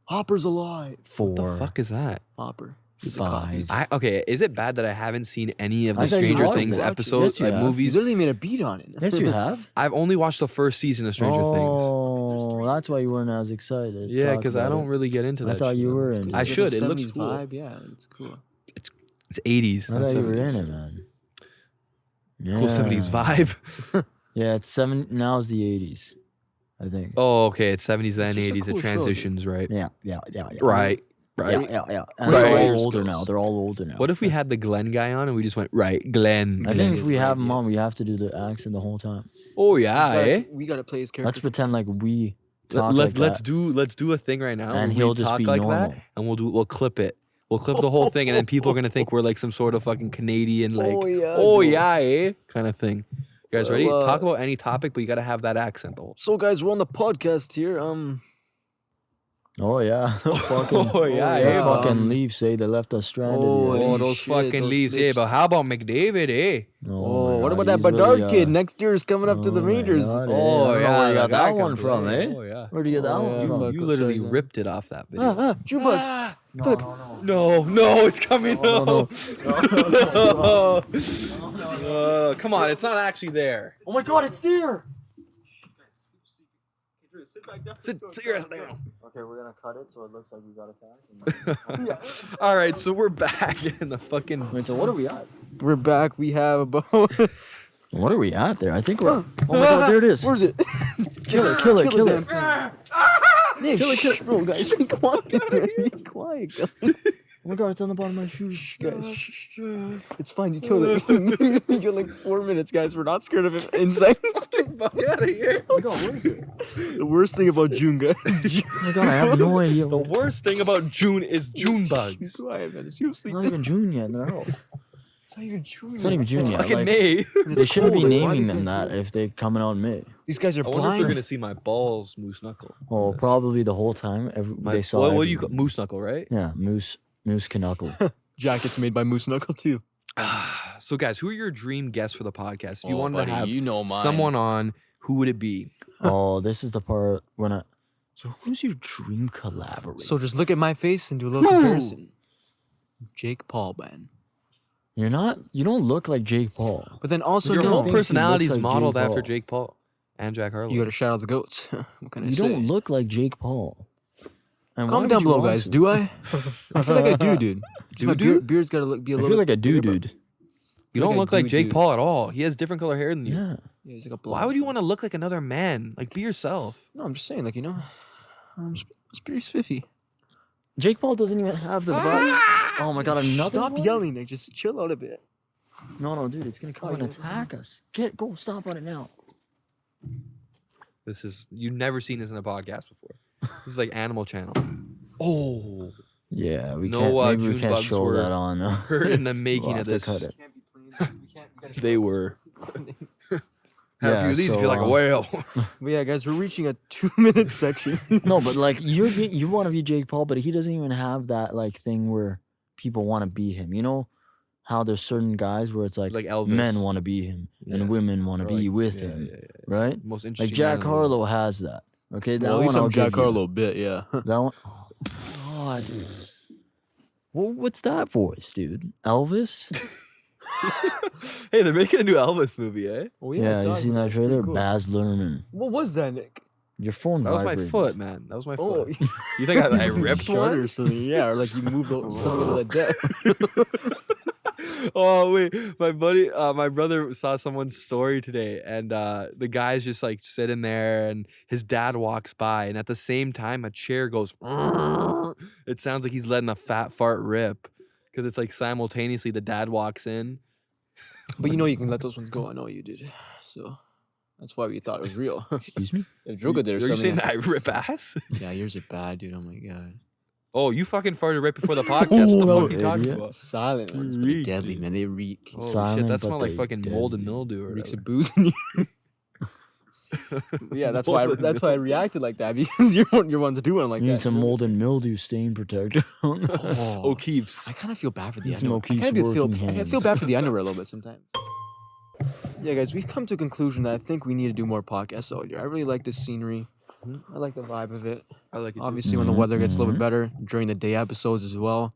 Speaker 2: Hopper's alive!
Speaker 1: 4.
Speaker 3: What the fuck is that?
Speaker 2: Hopper. He's a
Speaker 1: 5.
Speaker 2: cop.
Speaker 3: Okay, is it bad that I haven't seen any of
Speaker 1: I
Speaker 3: the
Speaker 1: thought you
Speaker 3: Stranger
Speaker 1: watched
Speaker 3: Things
Speaker 1: it.
Speaker 3: episodes,
Speaker 1: Yes, you
Speaker 3: like
Speaker 1: have.
Speaker 2: He
Speaker 3: movies?
Speaker 2: literally made a beat on it.
Speaker 1: Yes, you have.
Speaker 3: I've only watched the first season of Stranger Things.
Speaker 1: Oh, that's why you weren't as excited.
Speaker 3: Yeah,
Speaker 1: Talk
Speaker 3: because I
Speaker 1: about
Speaker 3: don't
Speaker 1: it.
Speaker 3: really get into
Speaker 1: I
Speaker 3: that.
Speaker 1: thought
Speaker 3: shit,
Speaker 1: you
Speaker 3: man.
Speaker 1: were
Speaker 3: It's
Speaker 1: in
Speaker 3: cool.
Speaker 1: it.
Speaker 3: I
Speaker 2: It's
Speaker 3: should.
Speaker 2: like
Speaker 3: It
Speaker 2: a
Speaker 3: looks
Speaker 2: 70s
Speaker 3: cool.
Speaker 2: vibe, yeah, it's cool.
Speaker 3: It's 80s.
Speaker 1: I
Speaker 3: not
Speaker 1: thought you were
Speaker 3: 70s.
Speaker 1: in it, man. Yeah.
Speaker 3: Cool 70s vibe.
Speaker 1: Yeah, it's 7. Now it's the 80s, I think.
Speaker 3: Oh, okay. It's 70s then
Speaker 2: just a
Speaker 3: 80s.
Speaker 2: cool
Speaker 3: It
Speaker 2: show,
Speaker 3: transitions, right?
Speaker 1: Yeah.
Speaker 3: Right.
Speaker 1: Yeah,
Speaker 3: Right.
Speaker 1: yeah. And
Speaker 3: Right.
Speaker 1: they're all
Speaker 2: Years
Speaker 1: older
Speaker 2: goes.
Speaker 1: now. They're all older now.
Speaker 3: What if we had the Glenn guy on and we just went, right, Glenn.
Speaker 1: I
Speaker 3: Glenn.
Speaker 1: think if we
Speaker 2: Right,
Speaker 1: have him on,
Speaker 2: yes.
Speaker 1: we have to do the accent the whole time.
Speaker 3: Oh yeah, eh?
Speaker 2: We gotta play his character.
Speaker 1: Let's pretend like we talk like
Speaker 3: Let's
Speaker 1: that.
Speaker 3: do a thing right now.
Speaker 1: And
Speaker 3: where
Speaker 1: he'll
Speaker 3: we
Speaker 1: just
Speaker 3: talk
Speaker 1: be
Speaker 3: like
Speaker 1: normal.
Speaker 3: that, and we'll clip it. We'll clip the whole thing, and then people are gonna think we're like some sort of fucking Canadian, like,
Speaker 2: Oh, yeah,
Speaker 3: eh, kind of thing. You guys ready?
Speaker 2: Well,
Speaker 3: Talk about any topic, but you gotta have that accent though.
Speaker 2: So guys, we're on the podcast here.
Speaker 1: Oh yeah. Fucking,
Speaker 3: Oh, yeah,
Speaker 1: the
Speaker 3: yeah,
Speaker 1: fucking Leafs say they left us stranded.
Speaker 2: Oh,
Speaker 1: here.
Speaker 3: Oh, those
Speaker 2: shit,
Speaker 3: fucking
Speaker 2: those
Speaker 3: Leafs, yeah.
Speaker 2: Leafs.
Speaker 3: But how about McDavid, eh?
Speaker 2: Oh,
Speaker 1: my
Speaker 2: what
Speaker 1: God,
Speaker 2: about that
Speaker 1: he's
Speaker 2: Bedard
Speaker 1: really,
Speaker 2: kid? Next year is coming up to the
Speaker 1: oh my
Speaker 2: Rangers.
Speaker 1: God,
Speaker 3: Oh
Speaker 1: I don't know where you got
Speaker 3: the
Speaker 1: that
Speaker 3: guy
Speaker 1: one
Speaker 3: comes
Speaker 1: from,
Speaker 3: in.
Speaker 1: eh?
Speaker 3: Oh yeah.
Speaker 1: Where do you get that
Speaker 2: Oh,
Speaker 1: one
Speaker 2: yeah,
Speaker 1: from?
Speaker 2: fuck.
Speaker 3: You
Speaker 2: Go
Speaker 3: literally
Speaker 2: say that.
Speaker 3: ripped it off that video.
Speaker 2: Juba.
Speaker 3: No, it's coming.
Speaker 1: No.
Speaker 3: Come on, it's not actually there.
Speaker 1: Oh my God, it's there.
Speaker 3: Sit your ass down.
Speaker 1: Okay, we're gonna cut it so it looks like we got attacked.
Speaker 3: All right, so we're back in the fucking.
Speaker 1: Wait, so what are we at?
Speaker 2: We're back. We have about.
Speaker 1: What are we at there? I think we're. Oh my God, there it is.
Speaker 2: Where's it?
Speaker 1: Kill it.
Speaker 2: Kill it.
Speaker 1: Nick,
Speaker 2: Kill it. Bro, guys, be quiet. Be quiet. Guys.
Speaker 1: Oh my god, it's on the bottom of my shoes.
Speaker 2: Shh, guys. Shh. It's fine. You killed it. You killed like 4 minutes, guys. We're not scared of insect.
Speaker 3: Fuck out of here.
Speaker 1: Oh my god, what is it?
Speaker 2: The worst thing about June, guys.
Speaker 1: Oh my god, I have no idea.
Speaker 3: The worst thing about June is June bugs.
Speaker 2: Quiet, man. She was
Speaker 1: It's
Speaker 2: sleeping.
Speaker 1: not even June yet, no.
Speaker 2: It's not even June.
Speaker 1: It's not even June
Speaker 3: It's
Speaker 1: yet.
Speaker 3: fucking
Speaker 1: Like,
Speaker 3: May.
Speaker 1: they shouldn't be
Speaker 2: cold. Why
Speaker 1: naming
Speaker 2: these
Speaker 1: them
Speaker 2: guys
Speaker 1: that if they're coming out in May.
Speaker 2: These guys are
Speaker 3: I wonder if they're
Speaker 2: blind.
Speaker 3: gonna see my balls, moose knuckle.
Speaker 1: Oh, probably the whole time. They saw.
Speaker 3: What do you call
Speaker 1: everyone.
Speaker 3: moose knuckle, right?
Speaker 1: Yeah, moose knuckle.
Speaker 2: Jackets made by Moose Knuckle too.
Speaker 3: So, guys, who are your dream guests for the podcast? If you
Speaker 2: Oh,
Speaker 3: wanted
Speaker 2: buddy,
Speaker 3: to have
Speaker 2: you know mine.
Speaker 3: someone on, who would it be?
Speaker 1: Oh, this is the part when I. So, who's your dream collaborator?
Speaker 2: So just look at my face and do a little comparison. Jake Paul, man.
Speaker 1: You're not. You don't look like Jake Paul.
Speaker 2: But then also,
Speaker 3: Your
Speaker 1: Still
Speaker 3: whole
Speaker 1: thinks he
Speaker 3: personality is
Speaker 1: looks like
Speaker 3: modeled
Speaker 1: Jake
Speaker 3: after
Speaker 1: Paul.
Speaker 3: Jake Paul and Jack Harlow.
Speaker 2: you got to shout out the goats. What can I
Speaker 1: You
Speaker 2: say?
Speaker 1: don't look like Jake Paul. And why
Speaker 2: Comment
Speaker 1: would
Speaker 2: down
Speaker 1: you
Speaker 2: below,
Speaker 1: want
Speaker 2: guys.
Speaker 1: to?
Speaker 2: Do I? I feel like I do, dude. Just my
Speaker 3: dude?
Speaker 2: beard's got to be a
Speaker 1: I
Speaker 2: little.
Speaker 1: feel like a
Speaker 2: bigger,
Speaker 1: dude.
Speaker 3: You
Speaker 2: like
Speaker 3: don't
Speaker 2: I
Speaker 3: look like
Speaker 2: do,
Speaker 3: Jake
Speaker 2: dude.
Speaker 3: Paul at all. He has different color hair than you.
Speaker 1: Yeah.
Speaker 2: Yeah, he's like a
Speaker 3: Why would you want to look like another man? Like, be yourself.
Speaker 2: No, I'm just saying, like, you know, it's pretty spiffy.
Speaker 1: Jake Paul doesn't even have the vibe. Oh my god, another
Speaker 2: Stop
Speaker 1: one?
Speaker 2: yelling, Nick. Just chill out a bit.
Speaker 1: No, dude, it's gonna come and attack us. Go, stop on it now.
Speaker 3: This is, you've never seen this in a podcast before. This is like Animal Channel. Oh.
Speaker 1: Yeah, we
Speaker 3: No,
Speaker 1: can't. Maybe
Speaker 3: June
Speaker 1: we can't
Speaker 3: bugs
Speaker 1: show
Speaker 3: were
Speaker 1: that on.
Speaker 3: Hurt in the making
Speaker 1: We'll
Speaker 3: of
Speaker 1: have to
Speaker 3: this.
Speaker 1: cut it.
Speaker 3: They were. Have
Speaker 1: Yeah,
Speaker 3: you of these,
Speaker 1: so,
Speaker 3: feel like a whale.
Speaker 2: But yeah, guys, we're reaching a 2-minute section.
Speaker 1: No, but like you want to be Jake Paul, but he doesn't even have that like thing where people want to be him. You know how there's certain guys where it's like
Speaker 3: Elvis.
Speaker 1: men want to be him
Speaker 3: Yeah.
Speaker 1: and women want to
Speaker 3: Or
Speaker 1: be
Speaker 3: like-
Speaker 1: with
Speaker 3: yeah,
Speaker 1: him,
Speaker 3: yeah, yeah.
Speaker 1: right?
Speaker 3: Most interesting.
Speaker 1: Like Jack
Speaker 3: man in the world.
Speaker 1: Harlow has that. Okay, that
Speaker 2: Well, at
Speaker 1: one
Speaker 2: least
Speaker 1: I'll
Speaker 2: I'm Jack
Speaker 1: give you.
Speaker 2: Harlow a bit, yeah.
Speaker 1: That one. Oh, God. Well, what's that voice, dude? Elvis?
Speaker 3: Hey, they're making a new Elvis movie, eh?
Speaker 2: Oh,
Speaker 1: Yeah, you seen that trailer? Baz Luhrmann.
Speaker 2: What was that, Nick?
Speaker 1: Your phone
Speaker 3: That was my
Speaker 1: vibrated.
Speaker 3: foot, man. That was my
Speaker 2: Oh,
Speaker 3: foot. You think I ripped
Speaker 2: shot
Speaker 3: one?
Speaker 2: or something? Yeah, or like you moved something to the deck.
Speaker 3: Oh wait, my buddy, my brother saw someone's story today, and the guy's just like sitting there, and his dad walks by, and at the same time, a chair goes. It sounds like he's letting a fat fart rip, because it's like simultaneously the dad walks in.
Speaker 2: But you know you can let those ones go. I know you did. So that's why we thought it was real.
Speaker 1: Excuse me?
Speaker 2: If Droga did or
Speaker 3: Are you
Speaker 2: something.
Speaker 3: saying that I rip ass?
Speaker 2: Yeah, yours are bad, dude. Oh my god.
Speaker 3: Oh, you fucking farted right before the podcast. What the
Speaker 1: Oh,
Speaker 3: fuck you talking
Speaker 1: idiot.
Speaker 3: about?
Speaker 2: Silent ones, but they're
Speaker 3: Reek,
Speaker 2: deadly,
Speaker 3: dude.
Speaker 2: man. They reek.
Speaker 3: Holy
Speaker 1: Silent,
Speaker 3: shit, that
Speaker 1: but
Speaker 3: smelled like
Speaker 1: they
Speaker 3: fucking mold and
Speaker 1: deadly.
Speaker 3: mildew or
Speaker 2: Reeks
Speaker 3: whatever.
Speaker 2: of booze in you. Yeah, that's why.
Speaker 3: Mold and
Speaker 2: That's why I reacted like that because you're one to do one like
Speaker 1: You
Speaker 2: that.
Speaker 1: need some mold and mildew stain protector.
Speaker 2: Oh,
Speaker 3: O'Keefe's.
Speaker 2: I kind of feel bad for the
Speaker 1: Need some
Speaker 2: underwear.
Speaker 1: O'Keefe's
Speaker 2: I kind of feel.
Speaker 1: working
Speaker 2: I feel
Speaker 1: hands.
Speaker 2: bad for the underwear a little bit sometimes. Yeah, guys, we've come to a conclusion that I think we need to do more podcasts out here. I really like this scenery. I like the vibe of it.
Speaker 3: I like it. Too.
Speaker 2: Obviously, when the
Speaker 1: Mhm,
Speaker 2: weather gets a little bit
Speaker 1: mhm.
Speaker 2: better during the day episodes as well.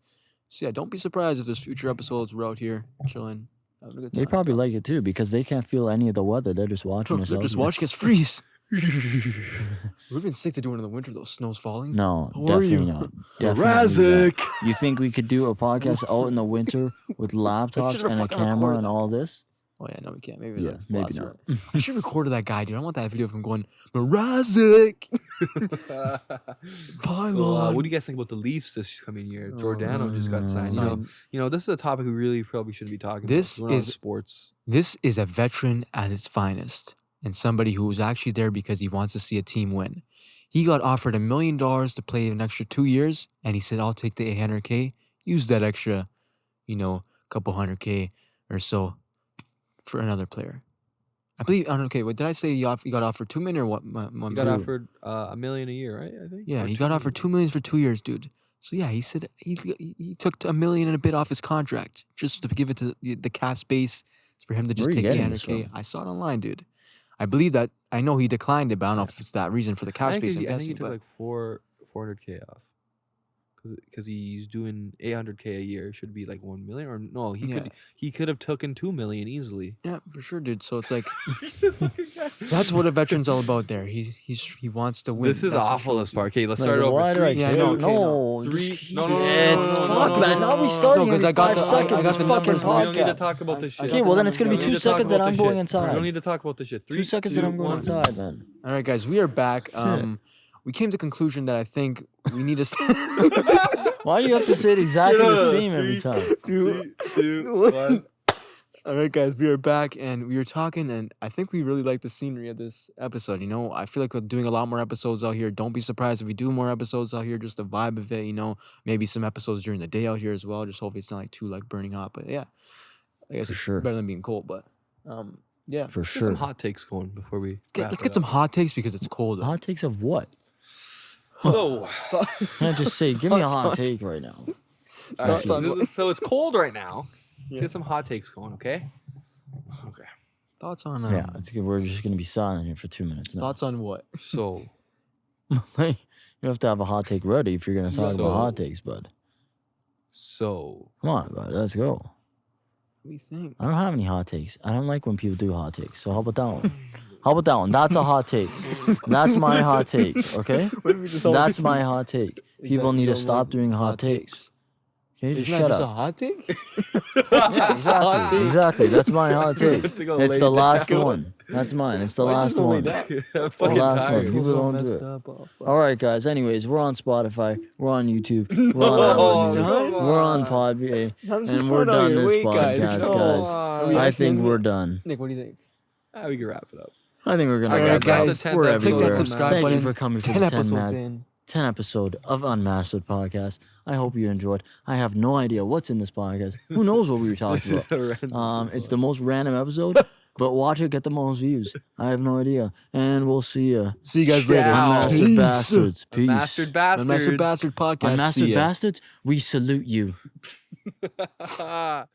Speaker 2: So yeah, don't be surprised if there's future episodes. We're out here chilling, having a good time.
Speaker 1: They probably like it too because they can't feel any of the weather. They're just watching us.
Speaker 2: They're
Speaker 1: out
Speaker 2: just
Speaker 1: here.
Speaker 2: watching us freeze. We've been sick to do it in the winter though. Snow's falling.
Speaker 1: No,
Speaker 2: How are you?
Speaker 1: definitely not. Definitely
Speaker 3: Razik.
Speaker 1: not. You think we could do a podcast out in the winter with laptops
Speaker 2: should've
Speaker 1: and a
Speaker 2: fucking
Speaker 1: camera
Speaker 2: recorded
Speaker 1: and
Speaker 2: that.
Speaker 1: all this?
Speaker 2: Oh yeah, no, we can't. Maybe
Speaker 1: Yeah,
Speaker 2: not.
Speaker 1: maybe not.
Speaker 2: I should have recorded that guy, dude. I want that video of him going, Mrazek.
Speaker 3: So, what do you guys think about the Leafs this coming year? Giordano just got signed. You know, this is a topic we really probably shouldn't be talking
Speaker 2: This
Speaker 3: about. We're not
Speaker 2: is-
Speaker 3: sports.
Speaker 2: This is a veteran at its finest, and somebody who was actually there because he wants to see a team win. He got offered $1 million to play an extra 2 years, and he said, "I'll take the 800K. Use that extra, couple 100K or so for another player." I believe. Okay, what did I say? He got offered 2 million or what?
Speaker 3: He got offered $1 million a year, right? I think.
Speaker 2: Yeah,
Speaker 3: Or
Speaker 2: he
Speaker 3: 2
Speaker 2: got offered
Speaker 3: million.
Speaker 2: $2 million for 2 years, dude. So yeah, he said he took $1 million and a bit off his contract just to give it to the cap space for him to just
Speaker 1: Where are you
Speaker 2: take
Speaker 1: getting this
Speaker 2: 800K.
Speaker 1: from?
Speaker 2: I saw it online, dude. I believe that. I know he declined it, but I don't know if it's that reason for the cap
Speaker 3: I think
Speaker 2: space.
Speaker 3: he,
Speaker 2: I'm
Speaker 3: I think he
Speaker 2: guessing,
Speaker 3: took
Speaker 2: but
Speaker 3: like 400K off. Because he's doing 800K a year. Should be like 1 million, or no? He could have taken 2 million easily.
Speaker 2: yeah, for sure, dude. So it's like that's what a veteran's all about. There, he wants to win.
Speaker 3: This is
Speaker 2: That's what
Speaker 3: awful. This
Speaker 2: shows you.
Speaker 3: part. Okay, let's
Speaker 1: Like,
Speaker 3: start over.
Speaker 1: why do I
Speaker 3: 3.
Speaker 2: Yeah,
Speaker 1: care?
Speaker 2: no, okay,
Speaker 1: no,
Speaker 3: no.
Speaker 1: just-
Speaker 3: 3. No,
Speaker 1: it's fuck, man. I'll be starting
Speaker 2: No, 'cause
Speaker 1: in
Speaker 2: I got
Speaker 1: 5
Speaker 2: the- I
Speaker 1: seconds.
Speaker 2: got
Speaker 1: It's
Speaker 2: the
Speaker 1: fucking
Speaker 2: numbers.
Speaker 3: We don't need to
Speaker 1: podcast.
Speaker 3: talk about this shit.
Speaker 1: Okay, well then it's gonna be
Speaker 3: We don't
Speaker 1: 2
Speaker 3: need to talk
Speaker 1: seconds that
Speaker 3: about
Speaker 1: I'm
Speaker 3: this
Speaker 1: going
Speaker 3: shit.
Speaker 1: inside.
Speaker 3: We don't need to talk about this shit.
Speaker 1: 2 seconds that I'm going
Speaker 3: 1.
Speaker 1: inside, man.
Speaker 2: All right, guys, we are back.
Speaker 1: That's it.
Speaker 2: We came to the conclusion that I think we need to.
Speaker 1: Why do you have to say it exactly the same every time?
Speaker 3: 3, 2, 1.
Speaker 2: All right, guys, we are back and we were talking, and I think we really like the scenery of this episode. You know, I feel like we're doing a lot more episodes out here. Don't be surprised if we do more episodes out here. Just the vibe of it, you know. Maybe some episodes during the day out here as well. Just hopefully it's not like too like burning hot. But yeah, I guess
Speaker 1: For
Speaker 2: it's
Speaker 1: sure.
Speaker 2: better than being cold. But yeah,
Speaker 1: For
Speaker 3: Get
Speaker 1: sure.
Speaker 3: some hot takes going before we.
Speaker 2: let's get some hot takes because it's cold.
Speaker 1: Hot takes of what?
Speaker 3: So,
Speaker 1: Can't just say, give me a
Speaker 2: Thoughts
Speaker 1: hot
Speaker 2: on-
Speaker 1: take right now.
Speaker 2: Thoughts on
Speaker 3: so it's cold right now. Let's
Speaker 2: Yeah.
Speaker 3: get some hot takes going, okay? Okay.
Speaker 2: Thoughts on
Speaker 1: Yeah, it's good. We're just gonna be silent here for 2 minutes. No.
Speaker 2: thoughts on what?
Speaker 3: So,
Speaker 1: Like, you have to have a hot take ready if you're gonna talk about hot
Speaker 3: So-
Speaker 1: takes, bud.
Speaker 3: so
Speaker 1: Come on, bud. Let's go.
Speaker 2: What do you think?
Speaker 1: I don't have any hot takes. I don't like when people do hot takes. So how about that one? How about that one? That's a hot take. That's my hot take. Okay.
Speaker 2: What if we just all-
Speaker 1: That's my hot take.
Speaker 2: Is
Speaker 1: People
Speaker 2: that
Speaker 1: need
Speaker 2: you
Speaker 1: to
Speaker 2: don't
Speaker 1: stop
Speaker 2: like
Speaker 1: doing hot takes. Okay,
Speaker 2: Isn't
Speaker 1: just
Speaker 2: that
Speaker 1: shut
Speaker 2: just a
Speaker 1: up.
Speaker 2: hot take?
Speaker 1: Yeah, exactly. Exactly. That's my hot take.
Speaker 3: To go
Speaker 1: It's
Speaker 3: lay
Speaker 1: the last
Speaker 3: down.
Speaker 1: one. That's mine. It's the
Speaker 2: Why'd you
Speaker 1: last
Speaker 2: just lay
Speaker 1: one.
Speaker 2: down?
Speaker 1: The
Speaker 3: Fucking
Speaker 1: last one.
Speaker 3: tired.
Speaker 1: People don't do it. All right, guys. Anyways, we're on Spotify. We're on YouTube. We're on Apple Music.
Speaker 2: come
Speaker 1: We're on Podbean. And we're done this podcast, guys.
Speaker 3: on.
Speaker 1: I think we're done.
Speaker 2: Nick, what do you think?
Speaker 3: We can wrap it up.
Speaker 1: I think we're gonna
Speaker 3: All
Speaker 1: wrap
Speaker 3: right,
Speaker 1: it
Speaker 3: guys,
Speaker 1: up.
Speaker 3: that's the 10th
Speaker 1: We're
Speaker 3: episode.
Speaker 1: everywhere.
Speaker 3: Click that subscribe
Speaker 1: Thank you
Speaker 2: button.
Speaker 1: for coming for
Speaker 2: 10
Speaker 1: the
Speaker 2: episodes in.
Speaker 1: 10 episode of Unmastered podcast. I hope you enjoyed. I have no idea what's in this podcast. Who knows what we were talking about? It's the most random episode, but watch it get the most views. I have no idea. And we'll see you.
Speaker 2: See you guys later.
Speaker 3: Ciao.
Speaker 1: Unmastered
Speaker 2: Peace.
Speaker 1: bastards. Peace.
Speaker 3: Mastered bastards.
Speaker 2: Unmastered Bastard Podcast. See
Speaker 1: Unmastered
Speaker 2: ya.
Speaker 1: bastards, we salute you.
Speaker 3: bastards.